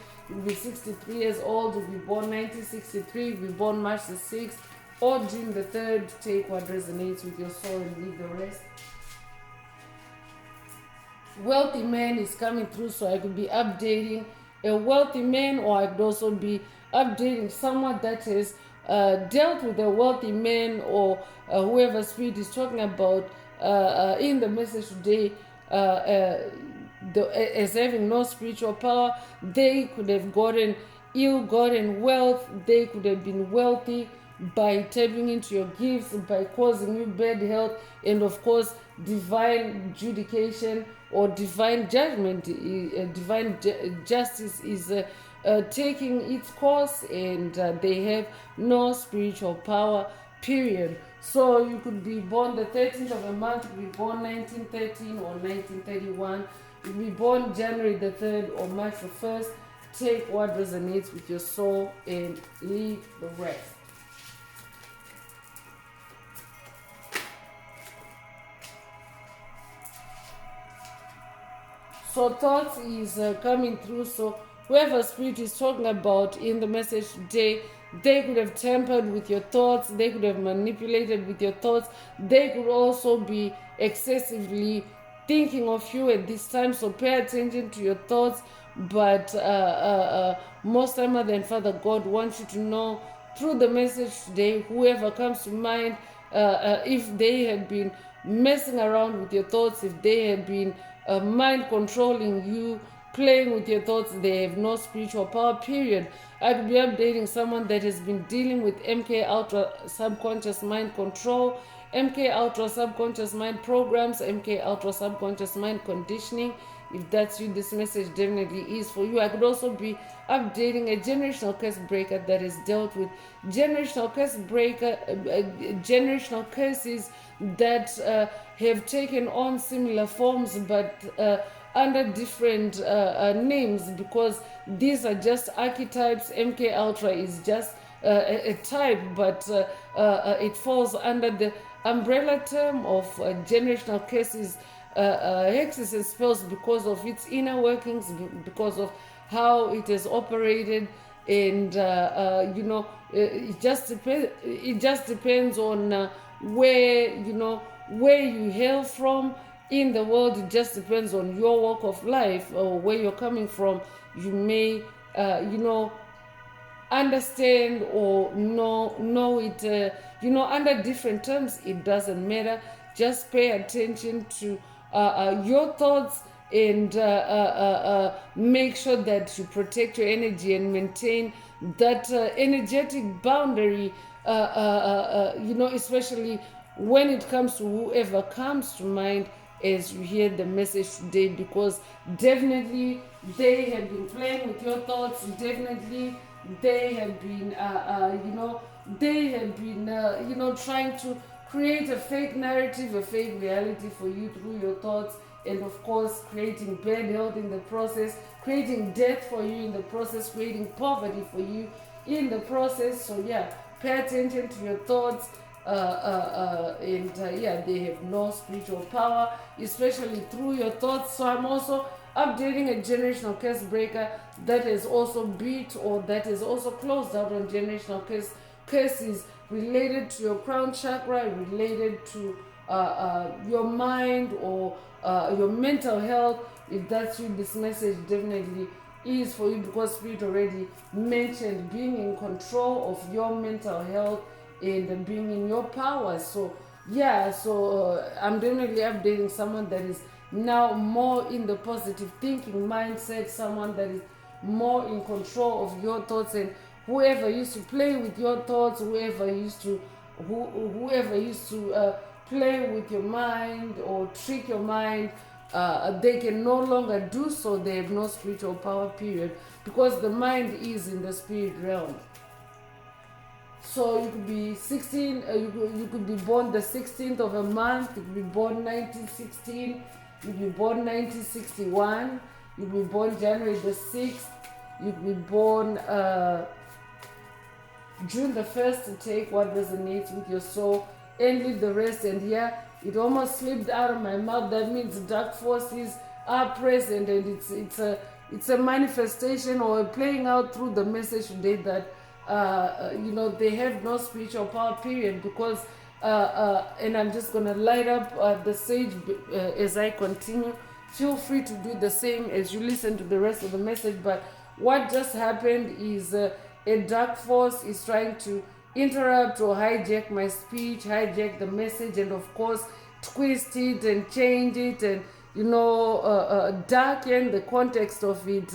63 years old, you be born 1963, you be born March the 6th, or June the 3rd. Take what resonates with your soul and leave the rest. Wealthy man is coming through, so I could be updating a wealthy man, or I could also be updating someone that has dealt with a wealthy man, or whoever spirit is talking about in the message today. as having no spiritual power. They could have gotten ill-gotten wealth. They could have been wealthy by tapping into your gifts, by causing you bad health, and of course divine judication or divine judgment, divine justice is taking its course, and they have no spiritual power, period. So you could be born the 13th of a month, you could be born 1913 or 1931, you could be born January the 3rd or March the 1st. Take what resonates with your soul and leave the rest. So thoughts is coming through. So whoever spirit is talking about in the message today, they could have tampered with your thoughts. They could have manipulated with your thoughts. They could also be excessively thinking of you at this time. So pay attention to your thoughts. But most time than Father God wants you to know through the message today, whoever comes to mind, if they had been messing around with your thoughts, if they had been mind controlling you, playing with your thoughts, they have no spiritual power, period. I could be updating someone that has been dealing with MK Ultra subconscious mind control, MK Ultra subconscious mind programs, MK Ultra subconscious mind conditioning. If that's you, this message definitely is for you. I could also be updating a generational curse breaker that has dealt with generational curse breaker, generational curses that have taken on similar forms, but under different names, because these are just archetypes. MK Ultra is just a type, but it falls under the umbrella term of generational curses, hexes and spells, because of its inner workings, because of how it is operated, and it just depends on where you hail from in the world. It just depends on your walk of life or where you're coming from. You may understand or know it under different terms. It doesn't matter. Just pay attention to your thoughts, and make sure that you protect your energy and maintain that energetic boundary, especially when it comes to whoever comes to mind as you hear the message today, because definitely they have been playing with your thoughts. Definitely they have been trying to create a fake narrative, a fake reality for you through your thoughts, and of course creating bad health in the process, creating death for you in the process, creating poverty for you in the process. So yeah, pay attention to your thoughts. They have no spiritual power, especially through your thoughts. So I'm also updating a generational curse breaker that has also beat, or that is also closed out on generational curses related to your crown chakra, related to your mind or your mental health. If that's you, this message definitely is for you, because Spirit already mentioned being in control of your mental health and being in your power. So yeah, I'm definitely updating someone that is now more in the positive thinking mindset, someone that is more in control of your thoughts, and whoever used to play with your thoughts, whoever used to play with your mind or trick your mind, they can no longer do so. They have no spiritual power, period, because the mind is in the spirit realm. So you could be 16, you could be born the 16th of a month, you could be born 1916, you could be born 1961, you could be born January the 6th, you could be born June the 1st, to take what resonates with your soul and leave the rest. And yeah, it almost slipped out of my mouth. That means dark forces are present, and it's a manifestation or a playing out through the message today that they have no spiritual power, period, because and I'm just gonna light up the sage as I continue. Feel free to do the same as you listen to the rest of the message. But what just happened is a dark force is trying to interrupt or hijack my speech, hijack the message, and of course twist it and change it and darken the context of it,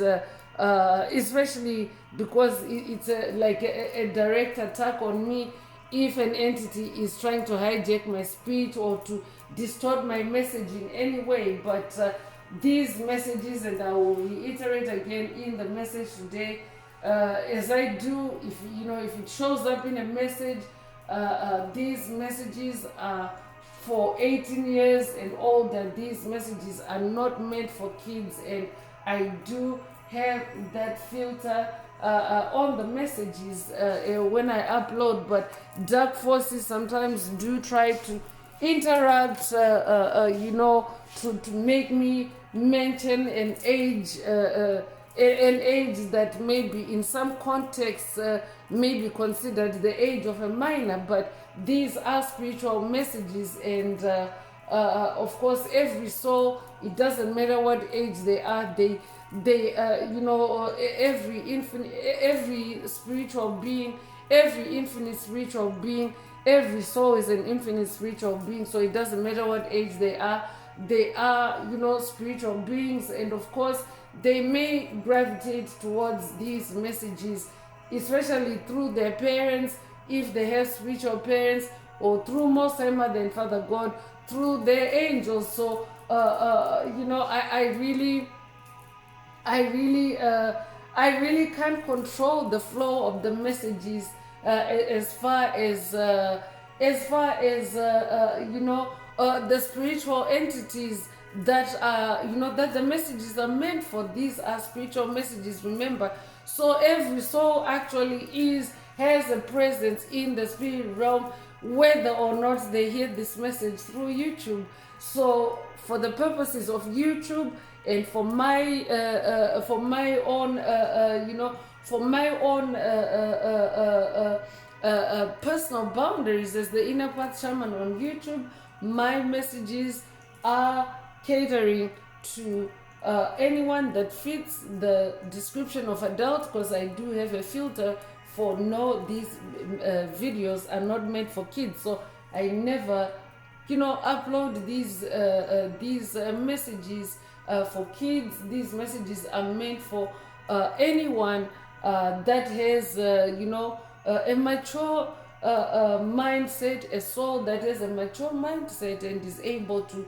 especially because it's like a direct attack on me if an entity is trying to hijack my speech or to distort my message in any way. But these messages, and I will reiterate again in the message today, as I do, if it shows up in a message, these messages are for 18 years and older. These messages are not meant for kids, and I do have that filter on the messages when I upload. But dark forces sometimes do try to interrupt, to make me mention an age that maybe in some contexts may be considered the age of a minor. But these are spiritual messages, and of course every soul, it doesn't matter what age they are, every spiritual being, every infinite spiritual being, every soul is an infinite spiritual being. So it doesn't matter what age they are spiritual beings. And of course they may gravitate towards these messages, especially through their parents, if they have spiritual parents, or through Most High Mother and Father God, through their angels. So I really can't control the flow of the messages as far as the spiritual entities that that the messages are meant for. These are spiritual messages, remember. So every soul actually has a presence in the spirit realm, whether or not they hear this message through YouTube. So for the purposes of YouTube and for my own personal boundaries as the Inner Path Shaman on YouTube, my messages are catering to anyone that fits the description of adult, because I do have a filter for these videos are not meant for kids. So I never upload these messages for kids. These messages are meant for anyone that has a mature mindset, a soul that has a mature mindset and is able to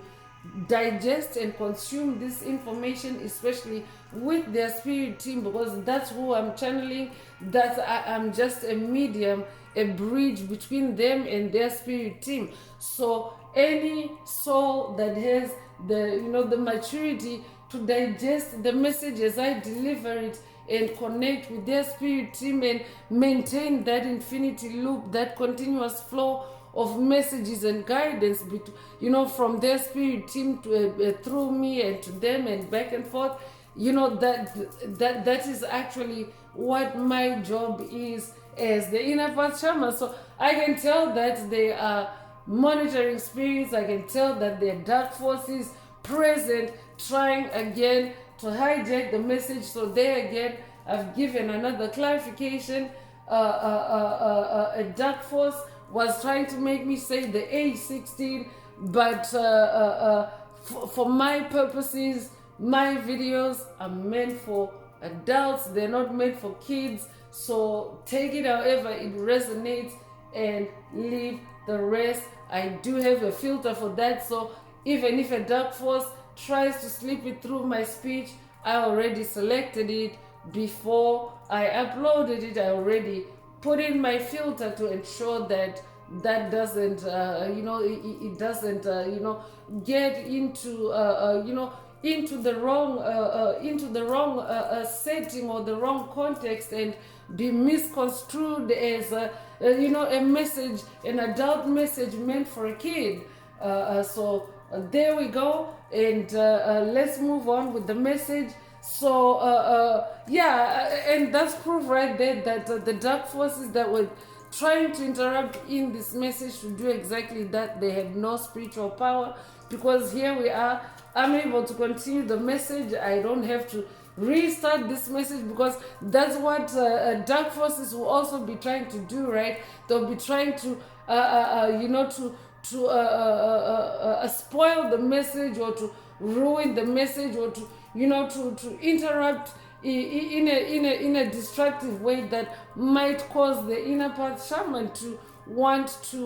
digest and consume this information, especially with their spirit team, because that's who I'm channeling. I'm just a medium, a bridge between them and their spirit team. So any soul that has the maturity to digest the message as I deliver it and connect with their spirit team and maintain that infinity loop, that continuous flow of messages and guidance, from their spirit team to through me and to them and back and forth. That is actually what my job is as the Inner Path Shaman. So I can tell that they are monitoring spirits. I can tell that there are dark forces present, trying again to hijack the message. So there again, I've given another clarification. A dark force was trying to make me say the age 16, but for my purposes, my videos are meant for adults. They're not meant for kids. So take it however it resonates and leave the rest. I do have a filter for that. So even if a dark force tries to slip it through my speech, I already selected it before I uploaded it. I already put in my filter to ensure that doesn't it doesn't get into into the wrong setting or the wrong context and be misconstrued as a message, an adult message meant for a kid. So there we go, and let's move on with the message. So and that's proof right there that the dark forces that were trying to interrupt in this message to do exactly that, they have no spiritual power, because here we are, I'm able to continue the message. I don't have to restart this message, because that's what dark forces will also be trying to do, right? They'll be trying to spoil the message, or to ruin the message, or to, you know, to interrupt in a destructive way that might cause the inner path shaman to want to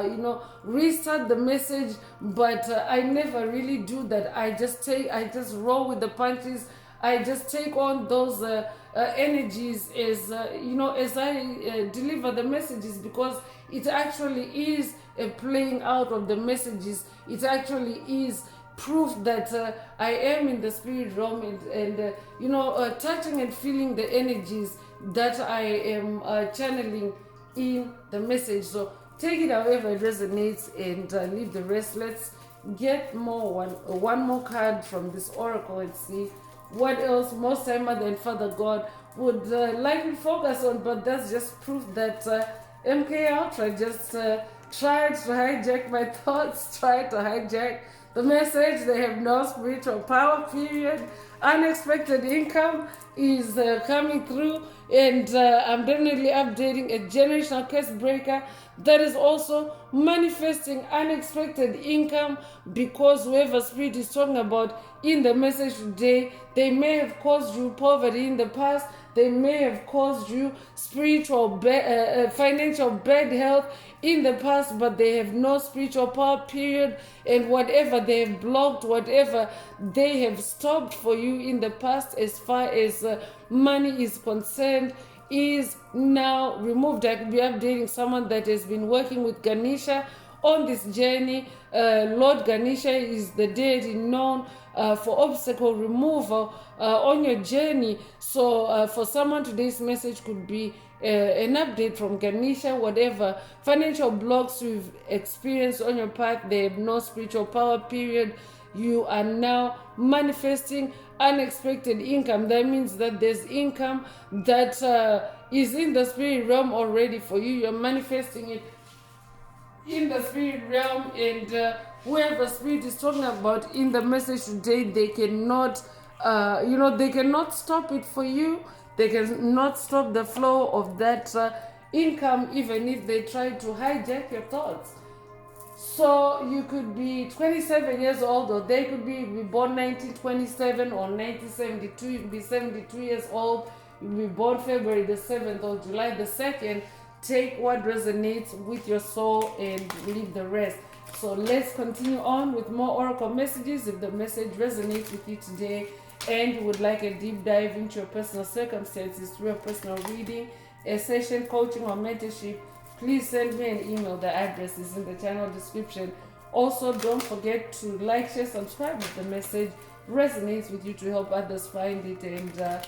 you know, restart the message. But I never really do that. I just roll with the punches. I just take on those energies as you know, as I deliver the messages, because it actually is a playing out of the messages. It actually is proof that I am in the spirit realm, and you know, touching and feeling the energies that I am channeling in the message. So take it however it resonates, and leave the rest. Let's get one more card from this oracle and see what else Most High Mother and Father God would like me focus on. But that's just proof that MK Ultra just tried to hijack my thoughts, tried to hijack the message. They have no spiritual power, period. Unexpected income is coming through, and I'm definitely updating a generational curse breaker that is also manifesting unexpected income, because whoever spirit is talking about in the message today, they may have caused you poverty in the past. They may have caused you spiritual, financial bad health in the past, but they have no spiritual power, period. And whatever they have blocked, whatever they have stopped for you in the past, as far as money is concerned, is now removed. I could be updating someone that has been working with Ganesha on this journey. Lord Ganesha is the deity known for obstacle removal on your journey. So for someone, today's message could be an update from Ganesha. Whatever financial blocks you've experienced on your path, they have no spiritual power, period. You are now manifesting unexpected income. That means that there's income that is in the spirit realm already for you. You're manifesting it in the spirit realm, and whoever spirit is talking about in the message today, they cannot you know, they cannot stop it for you. They cannot stop the flow of that income, even if they try to hijack your thoughts. So you could be 27 years old, or they could be born 1927 or 1972. You could be 72 years old. You could be born February the 7th or July the 2nd. Take what resonates with your soul and leave the rest. So let's continue on with more oracle messages. If the message resonates with you today and you would like a deep dive into your personal circumstances through a personal reading, a session, coaching, or mentorship, please send me an email. The address is in the channel description. Also, don't forget to like, share, subscribe if the message resonates with you, to help others find it. And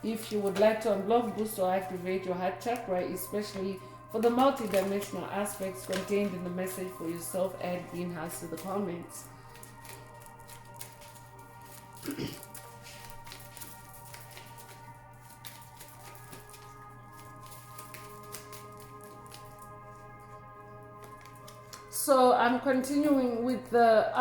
if you would like to unblock, boost, or activate your heart chakra, especially for the multidimensional aspects contained in the message for yourself, add green hearts to the comments. So I'm continuing with the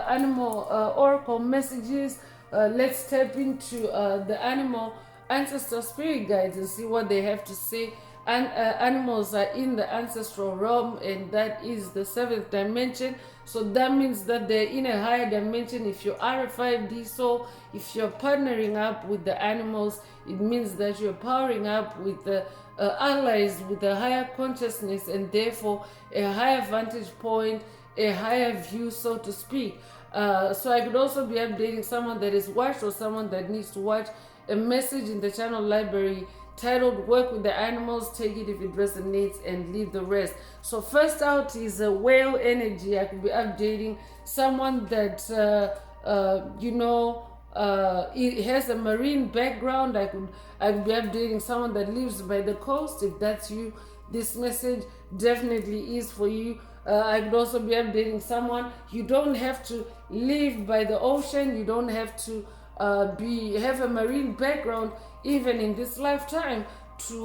animal oracle messages. Let's step into the animal ancestor spirit guides and see what they have to say. And animals are in the ancestral realm, and that is the 7th dimension. So that means that they're in a higher dimension. If you are a 5D soul, if you're partnering up with the animals, it means that you're powering up with the allies with a higher consciousness, and therefore a higher vantage point, a higher view, so to speak. So I could also be updating someone that is watched, or someone that needs to watch a message in the channel library titled Work with the Animals. Take it if it resonates and leave the rest. So first out is a whale energy. I could be updating someone that you know, it has a marine background. I could be updating someone that lives by the coast. If that's you, this message definitely is for you. I could also be updating someone. You don't have to live by the ocean. You don't have to have a marine background even in this lifetime to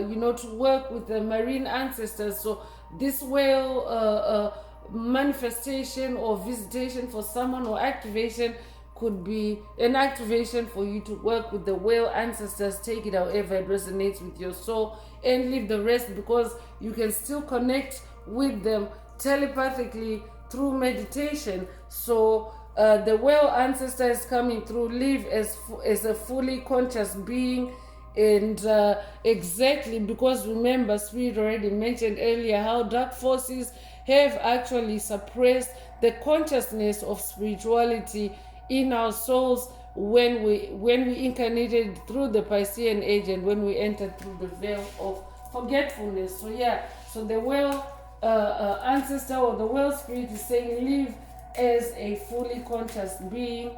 you know, to work with the marine ancestors. So this whale manifestation or visitation for someone, or activation, could be an activation for you to work with the whale ancestors. Take it however it resonates with your soul and leave the rest, because you can still connect with them telepathically through meditation. So The whale ancestor is coming through. Live as a fully conscious being, and exactly because remember, Spirit already mentioned earlier how dark forces have actually suppressed the consciousness of spirituality in our souls when we incarnated through the Piscean age, and when we entered through the veil of forgetfulness. So yeah, so the whale ancestor or the whale spirit is saying live as a fully conscious being.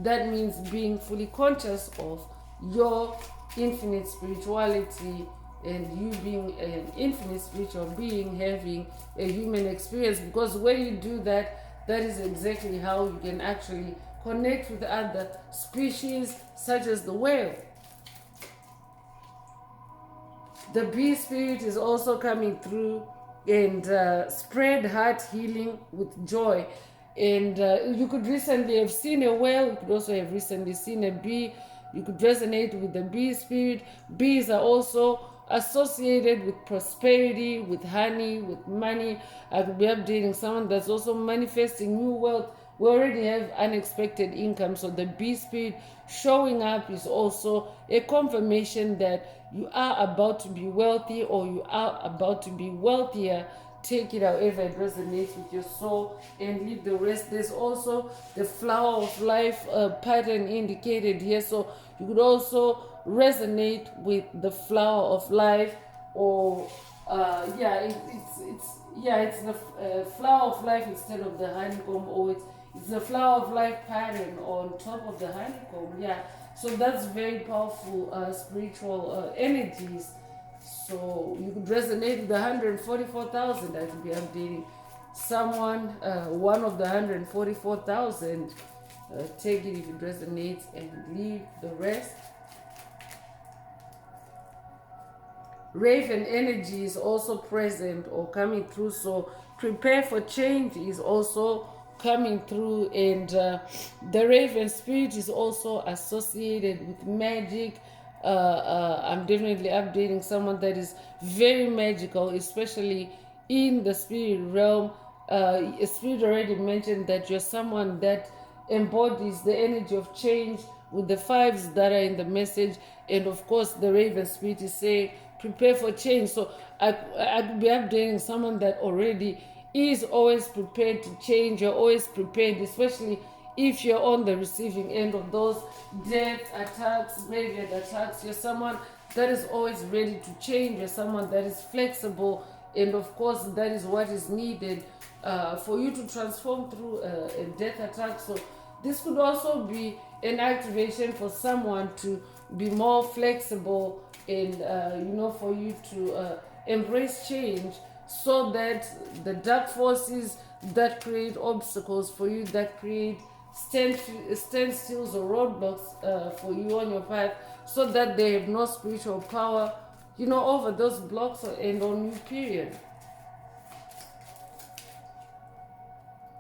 That means being fully conscious of your infinite spirituality, and you being an infinite spiritual being having a human experience. Because when you do that, that is exactly how you can actually connect with other species such as the whale. The bee spirit is also coming through, and spread heart healing with joy. And you could recently have seen a whale, you could also have recently seen a bee. You could resonate with the bee spirit. Bees are also associated with prosperity, with honey, with money. I could be updating someone that's also manifesting new wealth. We already have unexpected income, so the bee spirit showing up is also a confirmation that you are about to be wealthy, or you are about to be wealthier. Take it however it resonates with your soul and leave the rest. There's also the flower of life pattern indicated here, so you could also resonate with the flower of life, or it's the flower of life instead of the honeycomb, or it's the flower of life pattern on top of the honeycomb. Yeah, so that's very powerful spiritual energies. So you could resonate with the 144,000. I could be updating someone, one of the 144,000. Take it if it resonates and leave the rest. Raven energy is also present or coming through, so prepare for change is also coming through. And the raven spirit is also associated with magic. I'm definitely updating someone that is very magical, especially in the spirit realm. Spirit already mentioned that you're someone that embodies the energy of change with the fives that are in the message. And of course, the raven spirit is saying prepare for change. So I could be updating someone that already is always prepared to change. You're always prepared, especially if you're on the receiving end of those death attacks, graveyard attacks. You're someone that is always ready to change. You're someone that is flexible, and of course that is what is needed for you to transform through a death attack. So this could also be an activation for someone to be more flexible, and for you to embrace change, so that the dark forces that create obstacles for you, that create standstills or roadblocks for you on your path, so that they have no spiritual power, over those blocks and on you, period.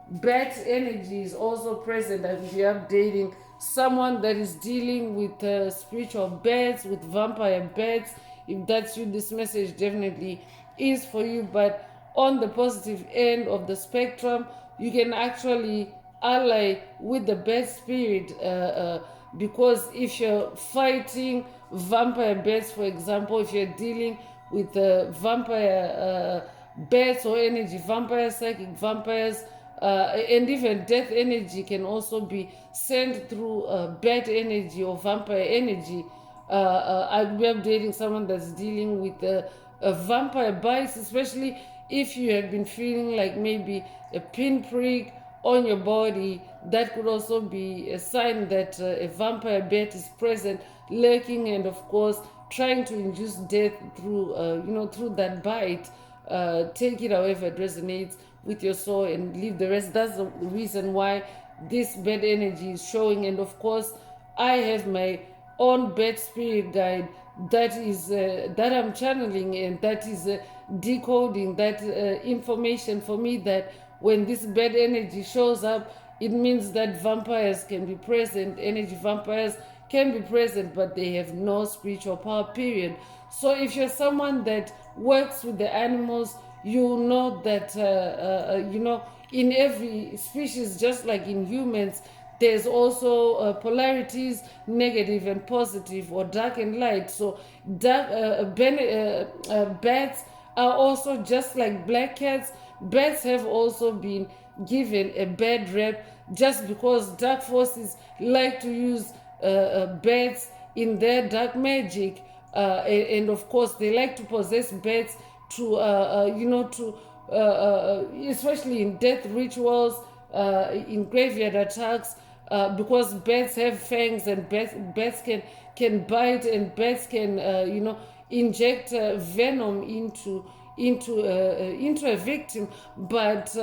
Bat energy is also present. I will be updating someone that is dealing with spiritual bats, with vampire bats. If that's you, this message definitely is for you. But on the positive end of the spectrum, you can actually ally with the bat spirit, because if you're fighting vampire bats, for example, if you're dealing with vampire bats or energy, vampire, psychic vampires, and even death energy can also be sent through bat energy or vampire energy. I'll be updating someone that's dealing with vampire bites, especially if you have been feeling like maybe a pinprick on your body. That could also be a sign that a vampire bat is present, lurking, and of course trying to induce death through that bite. Take it however it resonates with your soul and leave the rest. That's the reason why this bad energy is showing. And of course, I have my own bad spirit guide that I'm channeling, and that is decoding that information for me, that when this bad energy shows up, it means that vampires can be present, energy vampires can be present, but they have no spiritual power, period. So if you're someone that works with the animals, you know that in every species, just like in humans, there's also polarities, negative and positive, or dark and light. So bats are also just like black cats. Bats have also been given a bad rep just because dark forces like to use bats in their dark magic, and of course they like to possess bats to especially in death rituals, in graveyard attacks, because bats have fangs, and bats can bite, and bats can inject venom into a victim. But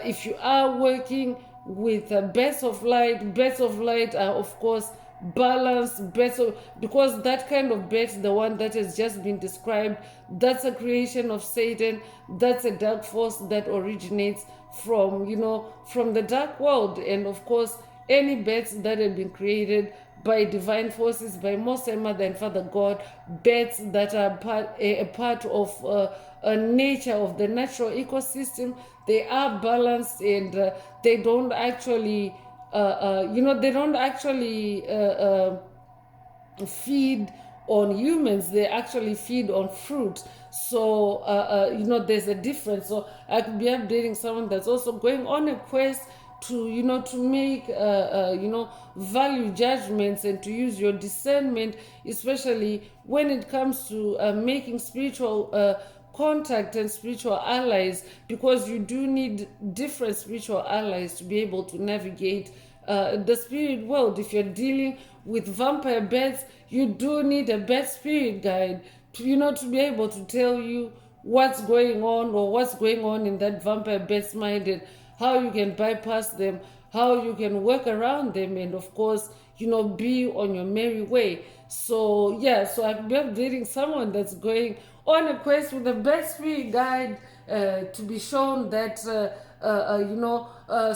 if you are working with bats of light are of course balanced bats because that kind of bat, the one that has just been described, that's a creation of Satan. That's a dark force that originates from the dark world. And of course, any bats that have been created by divine forces, by Most High Mother and Father God, bats that are a part of nature, of the natural ecosystem, they are balanced, and they don't actually they don't actually feed on humans. They actually feed on fruit. So there's a difference. So I could be updating someone that's also going on a quest to make value judgments and to use your discernment, especially when it comes to making spiritual contact and spiritual allies, because you do need different spiritual allies to be able to navigate the spirit world. If you're dealing with vampire bats, you do need a bat spirit guide to be able to tell you what's going on, or what's going on in that vampire bat's mind, and how you can bypass them, how you can work around them, and of course be on your merry way. So I'm dating someone that's going on a quest with a best spirit guide, to be shown that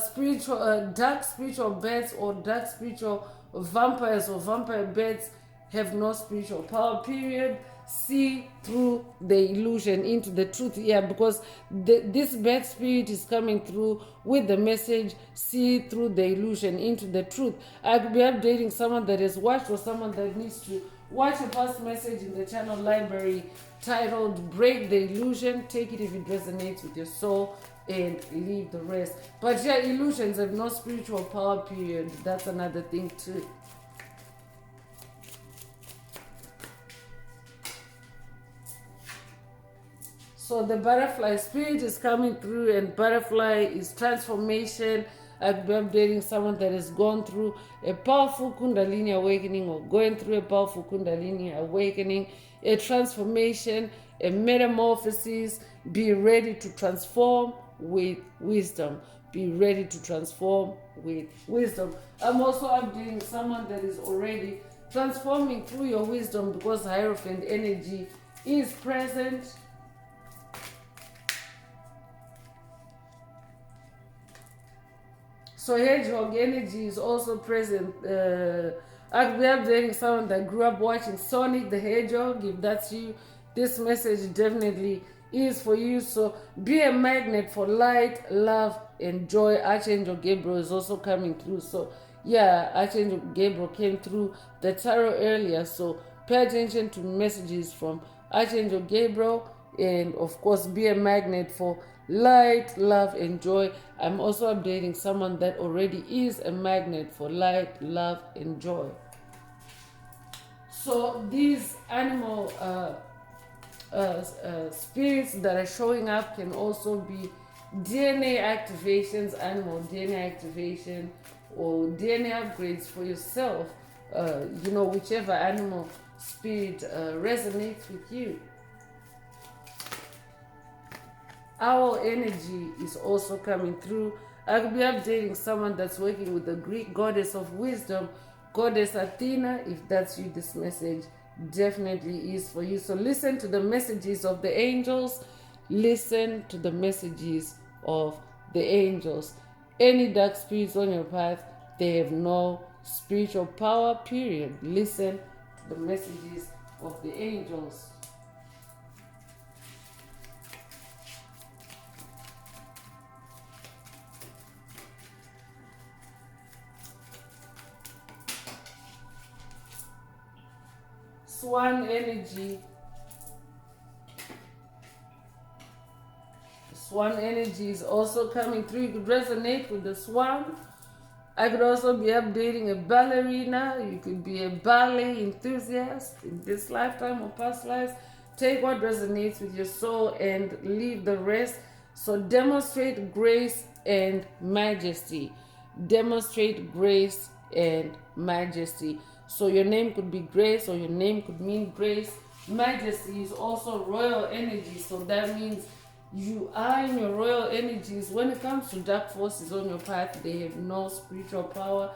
spiritual dark spiritual bats, or dark spiritual vampires, or vampire bats have no spiritual power, period. See through the illusion into the truth. Because this bad spirit is coming through with the message, see through the illusion into the truth. I could be updating someone that has watched, or someone that needs to watch a past message in the channel library titled Break the Illusion. Take it if it resonates with your soul, and leave the rest. But illusions have no spiritual power, period. That's another thing too. So the butterfly spirit is coming through, and butterfly is transformation. I've been updating someone that has gone through a powerful Kundalini awakening, or going through a powerful Kundalini awakening, a transformation, a metamorphosis. Be ready to transform with wisdom. Be ready to transform with wisdom. I'm also updating someone that is already transforming through your wisdom, because Hierophant energy is present. So hedgehog energy is also present. I'll be updating someone that grew up watching Sonic the Hedgehog. If that's you, this message definitely is for you. So be a magnet for light, love, and joy. Archangel Gabriel is also coming through. So Archangel Gabriel came through the tarot earlier. So pay attention to messages from Archangel Gabriel, and of course be a magnet for light, love, and joy. I'm also updating someone that already is a magnet for light, love, and joy. So these animal spirits that are showing up can also be DNA activations, animal DNA activation, or DNA upgrades for yourself. Whichever animal spirit resonates with you. Owl energy is also coming through. I could be updating someone that's working with the Greek goddess of wisdom, Goddess Athena. If that's you, this message definitely is for you. So listen to the messages of the angels. Listen to the messages of the angels. Any dark spirits on your path, they have no spiritual power, period. Listen to the messages of the angels. Swan energy. Swan energy is also coming through. You could resonate with the swan. I could also be updating a ballerina. You could be a ballet enthusiast in this lifetime or past lives. Take what resonates with your soul and leave the rest. So demonstrate grace and majesty. Demonstrate grace and majesty. So your name could be Grace, or your name could mean grace. Majesty is also royal energy. So that means you are in your royal energies. When it comes to dark forces on your path, they have no spiritual power,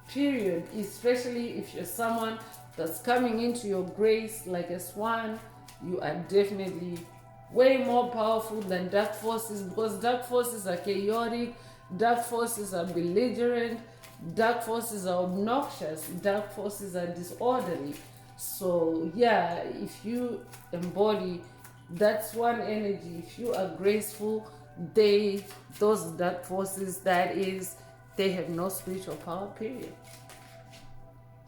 period. Especially if you're someone that's coming into your grace like a swan, you are definitely way more powerful than dark forces, because dark forces are chaotic, dark forces are belligerent, dark forces are obnoxious, dark forces are disorderly. So yeah, if you embody that's one energy, if you are graceful, those dark forces, that is, they have no spiritual power, period.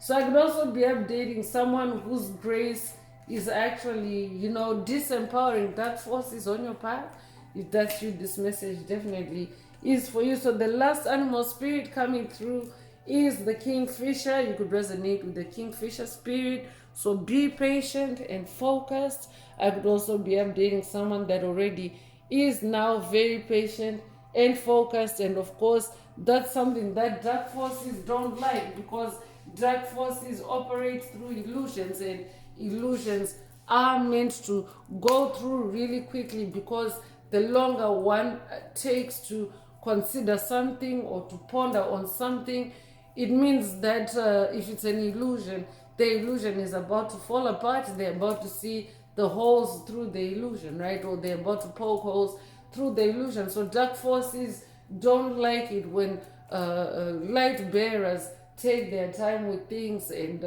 So I could also be updating someone whose grace is actually, disempowering dark forces on your path. If that's you, this message definitely is for you. So the last animal spirit coming through is the Kingfisher. You could resonate with the Kingfisher spirit. So be patient and focused. I could also be updating someone that already is now very patient and focused. And of course, that's something that dark forces don't like, because dark forces operate through illusions, and illusions are meant to go through really quickly, because the longer one takes to consider something or to ponder on something, it means that if it's an illusion, the illusion is about to fall apart. They're about to see the holes through the illusion, right? Or they're about to poke holes through the illusion. So dark forces don't like it when light bearers take their time with things and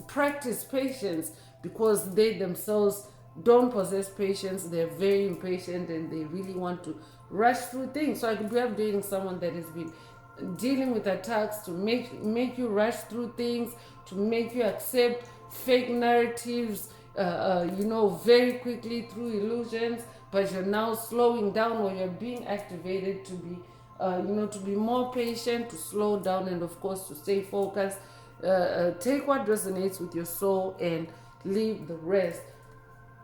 practice patience, because they themselves don't possess patience. They're very impatient and they really want to rush through things. So I could be updating someone that has been dealing with attacks to make you rush through things, to make you accept fake narratives, very quickly through illusions. But you're now slowing down, or you're being activated to be to be more patient, to slow down, and of course to stay focused. Take what resonates with your soul and leave the rest.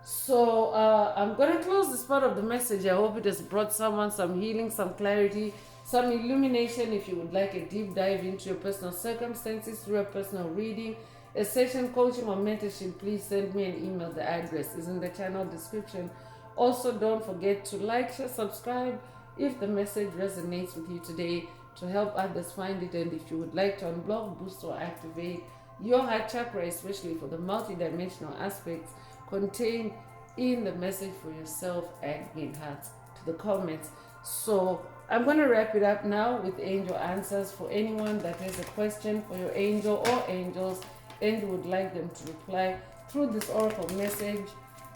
So I'm going to close this part of the message. I hope it has brought someone some healing, some clarity, some illumination. If you would like a deep dive into your personal circumstances through a personal reading, a session, coaching, or mentorship, please send me an email. The address is in the channel description. Also, don't forget to like, share, subscribe if the message resonates with you today, to help others find it. And if you would like to unblock, boost, or activate your heart chakra, especially for the multidimensional aspects contained in the message for yourself, add green hearts to the comments. So I'm going to wrap it up now with angel answers. For anyone that has a question for your angel or angels and you would like them to reply through this oracle message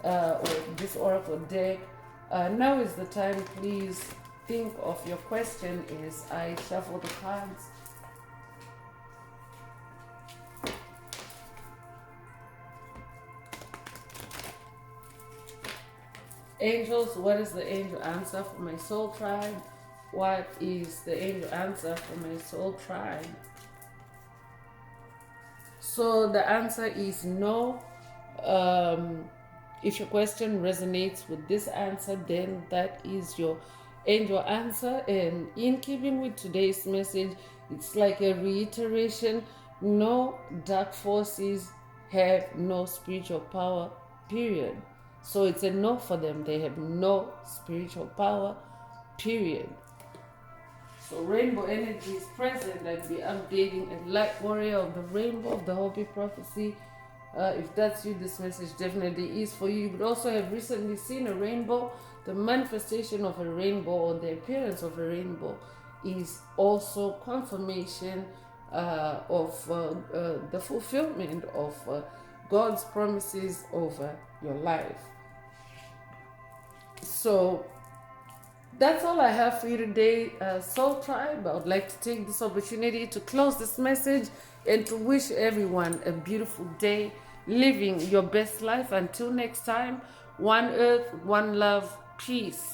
or this oracle deck, now is the time. Please think of your question as I shuffle the cards. Angels, what is the angel answer for my soul tribe? What is the angel answer for my soul tribe? So the answer is no. If your question resonates with this answer, then that is your angel answer. And in keeping with today's message, it's like a reiteration. No, dark forces have no spiritual power, period. So it's a no for them. They have no spiritual power, period. So rainbow energy is present. I'll be updating a light warrior of the rainbow of the Hopi prophecy. If that's you, this message definitely is for you. You could also have recently seen a rainbow. The manifestation of a rainbow, or the appearance of a rainbow, is also confirmation of the fulfillment of God's promises over your life. So That's all I have for you today, Soul Tribe. I would like to take this opportunity to close this message and to wish everyone a beautiful day, living your best life. Until next time, one earth, one love, peace.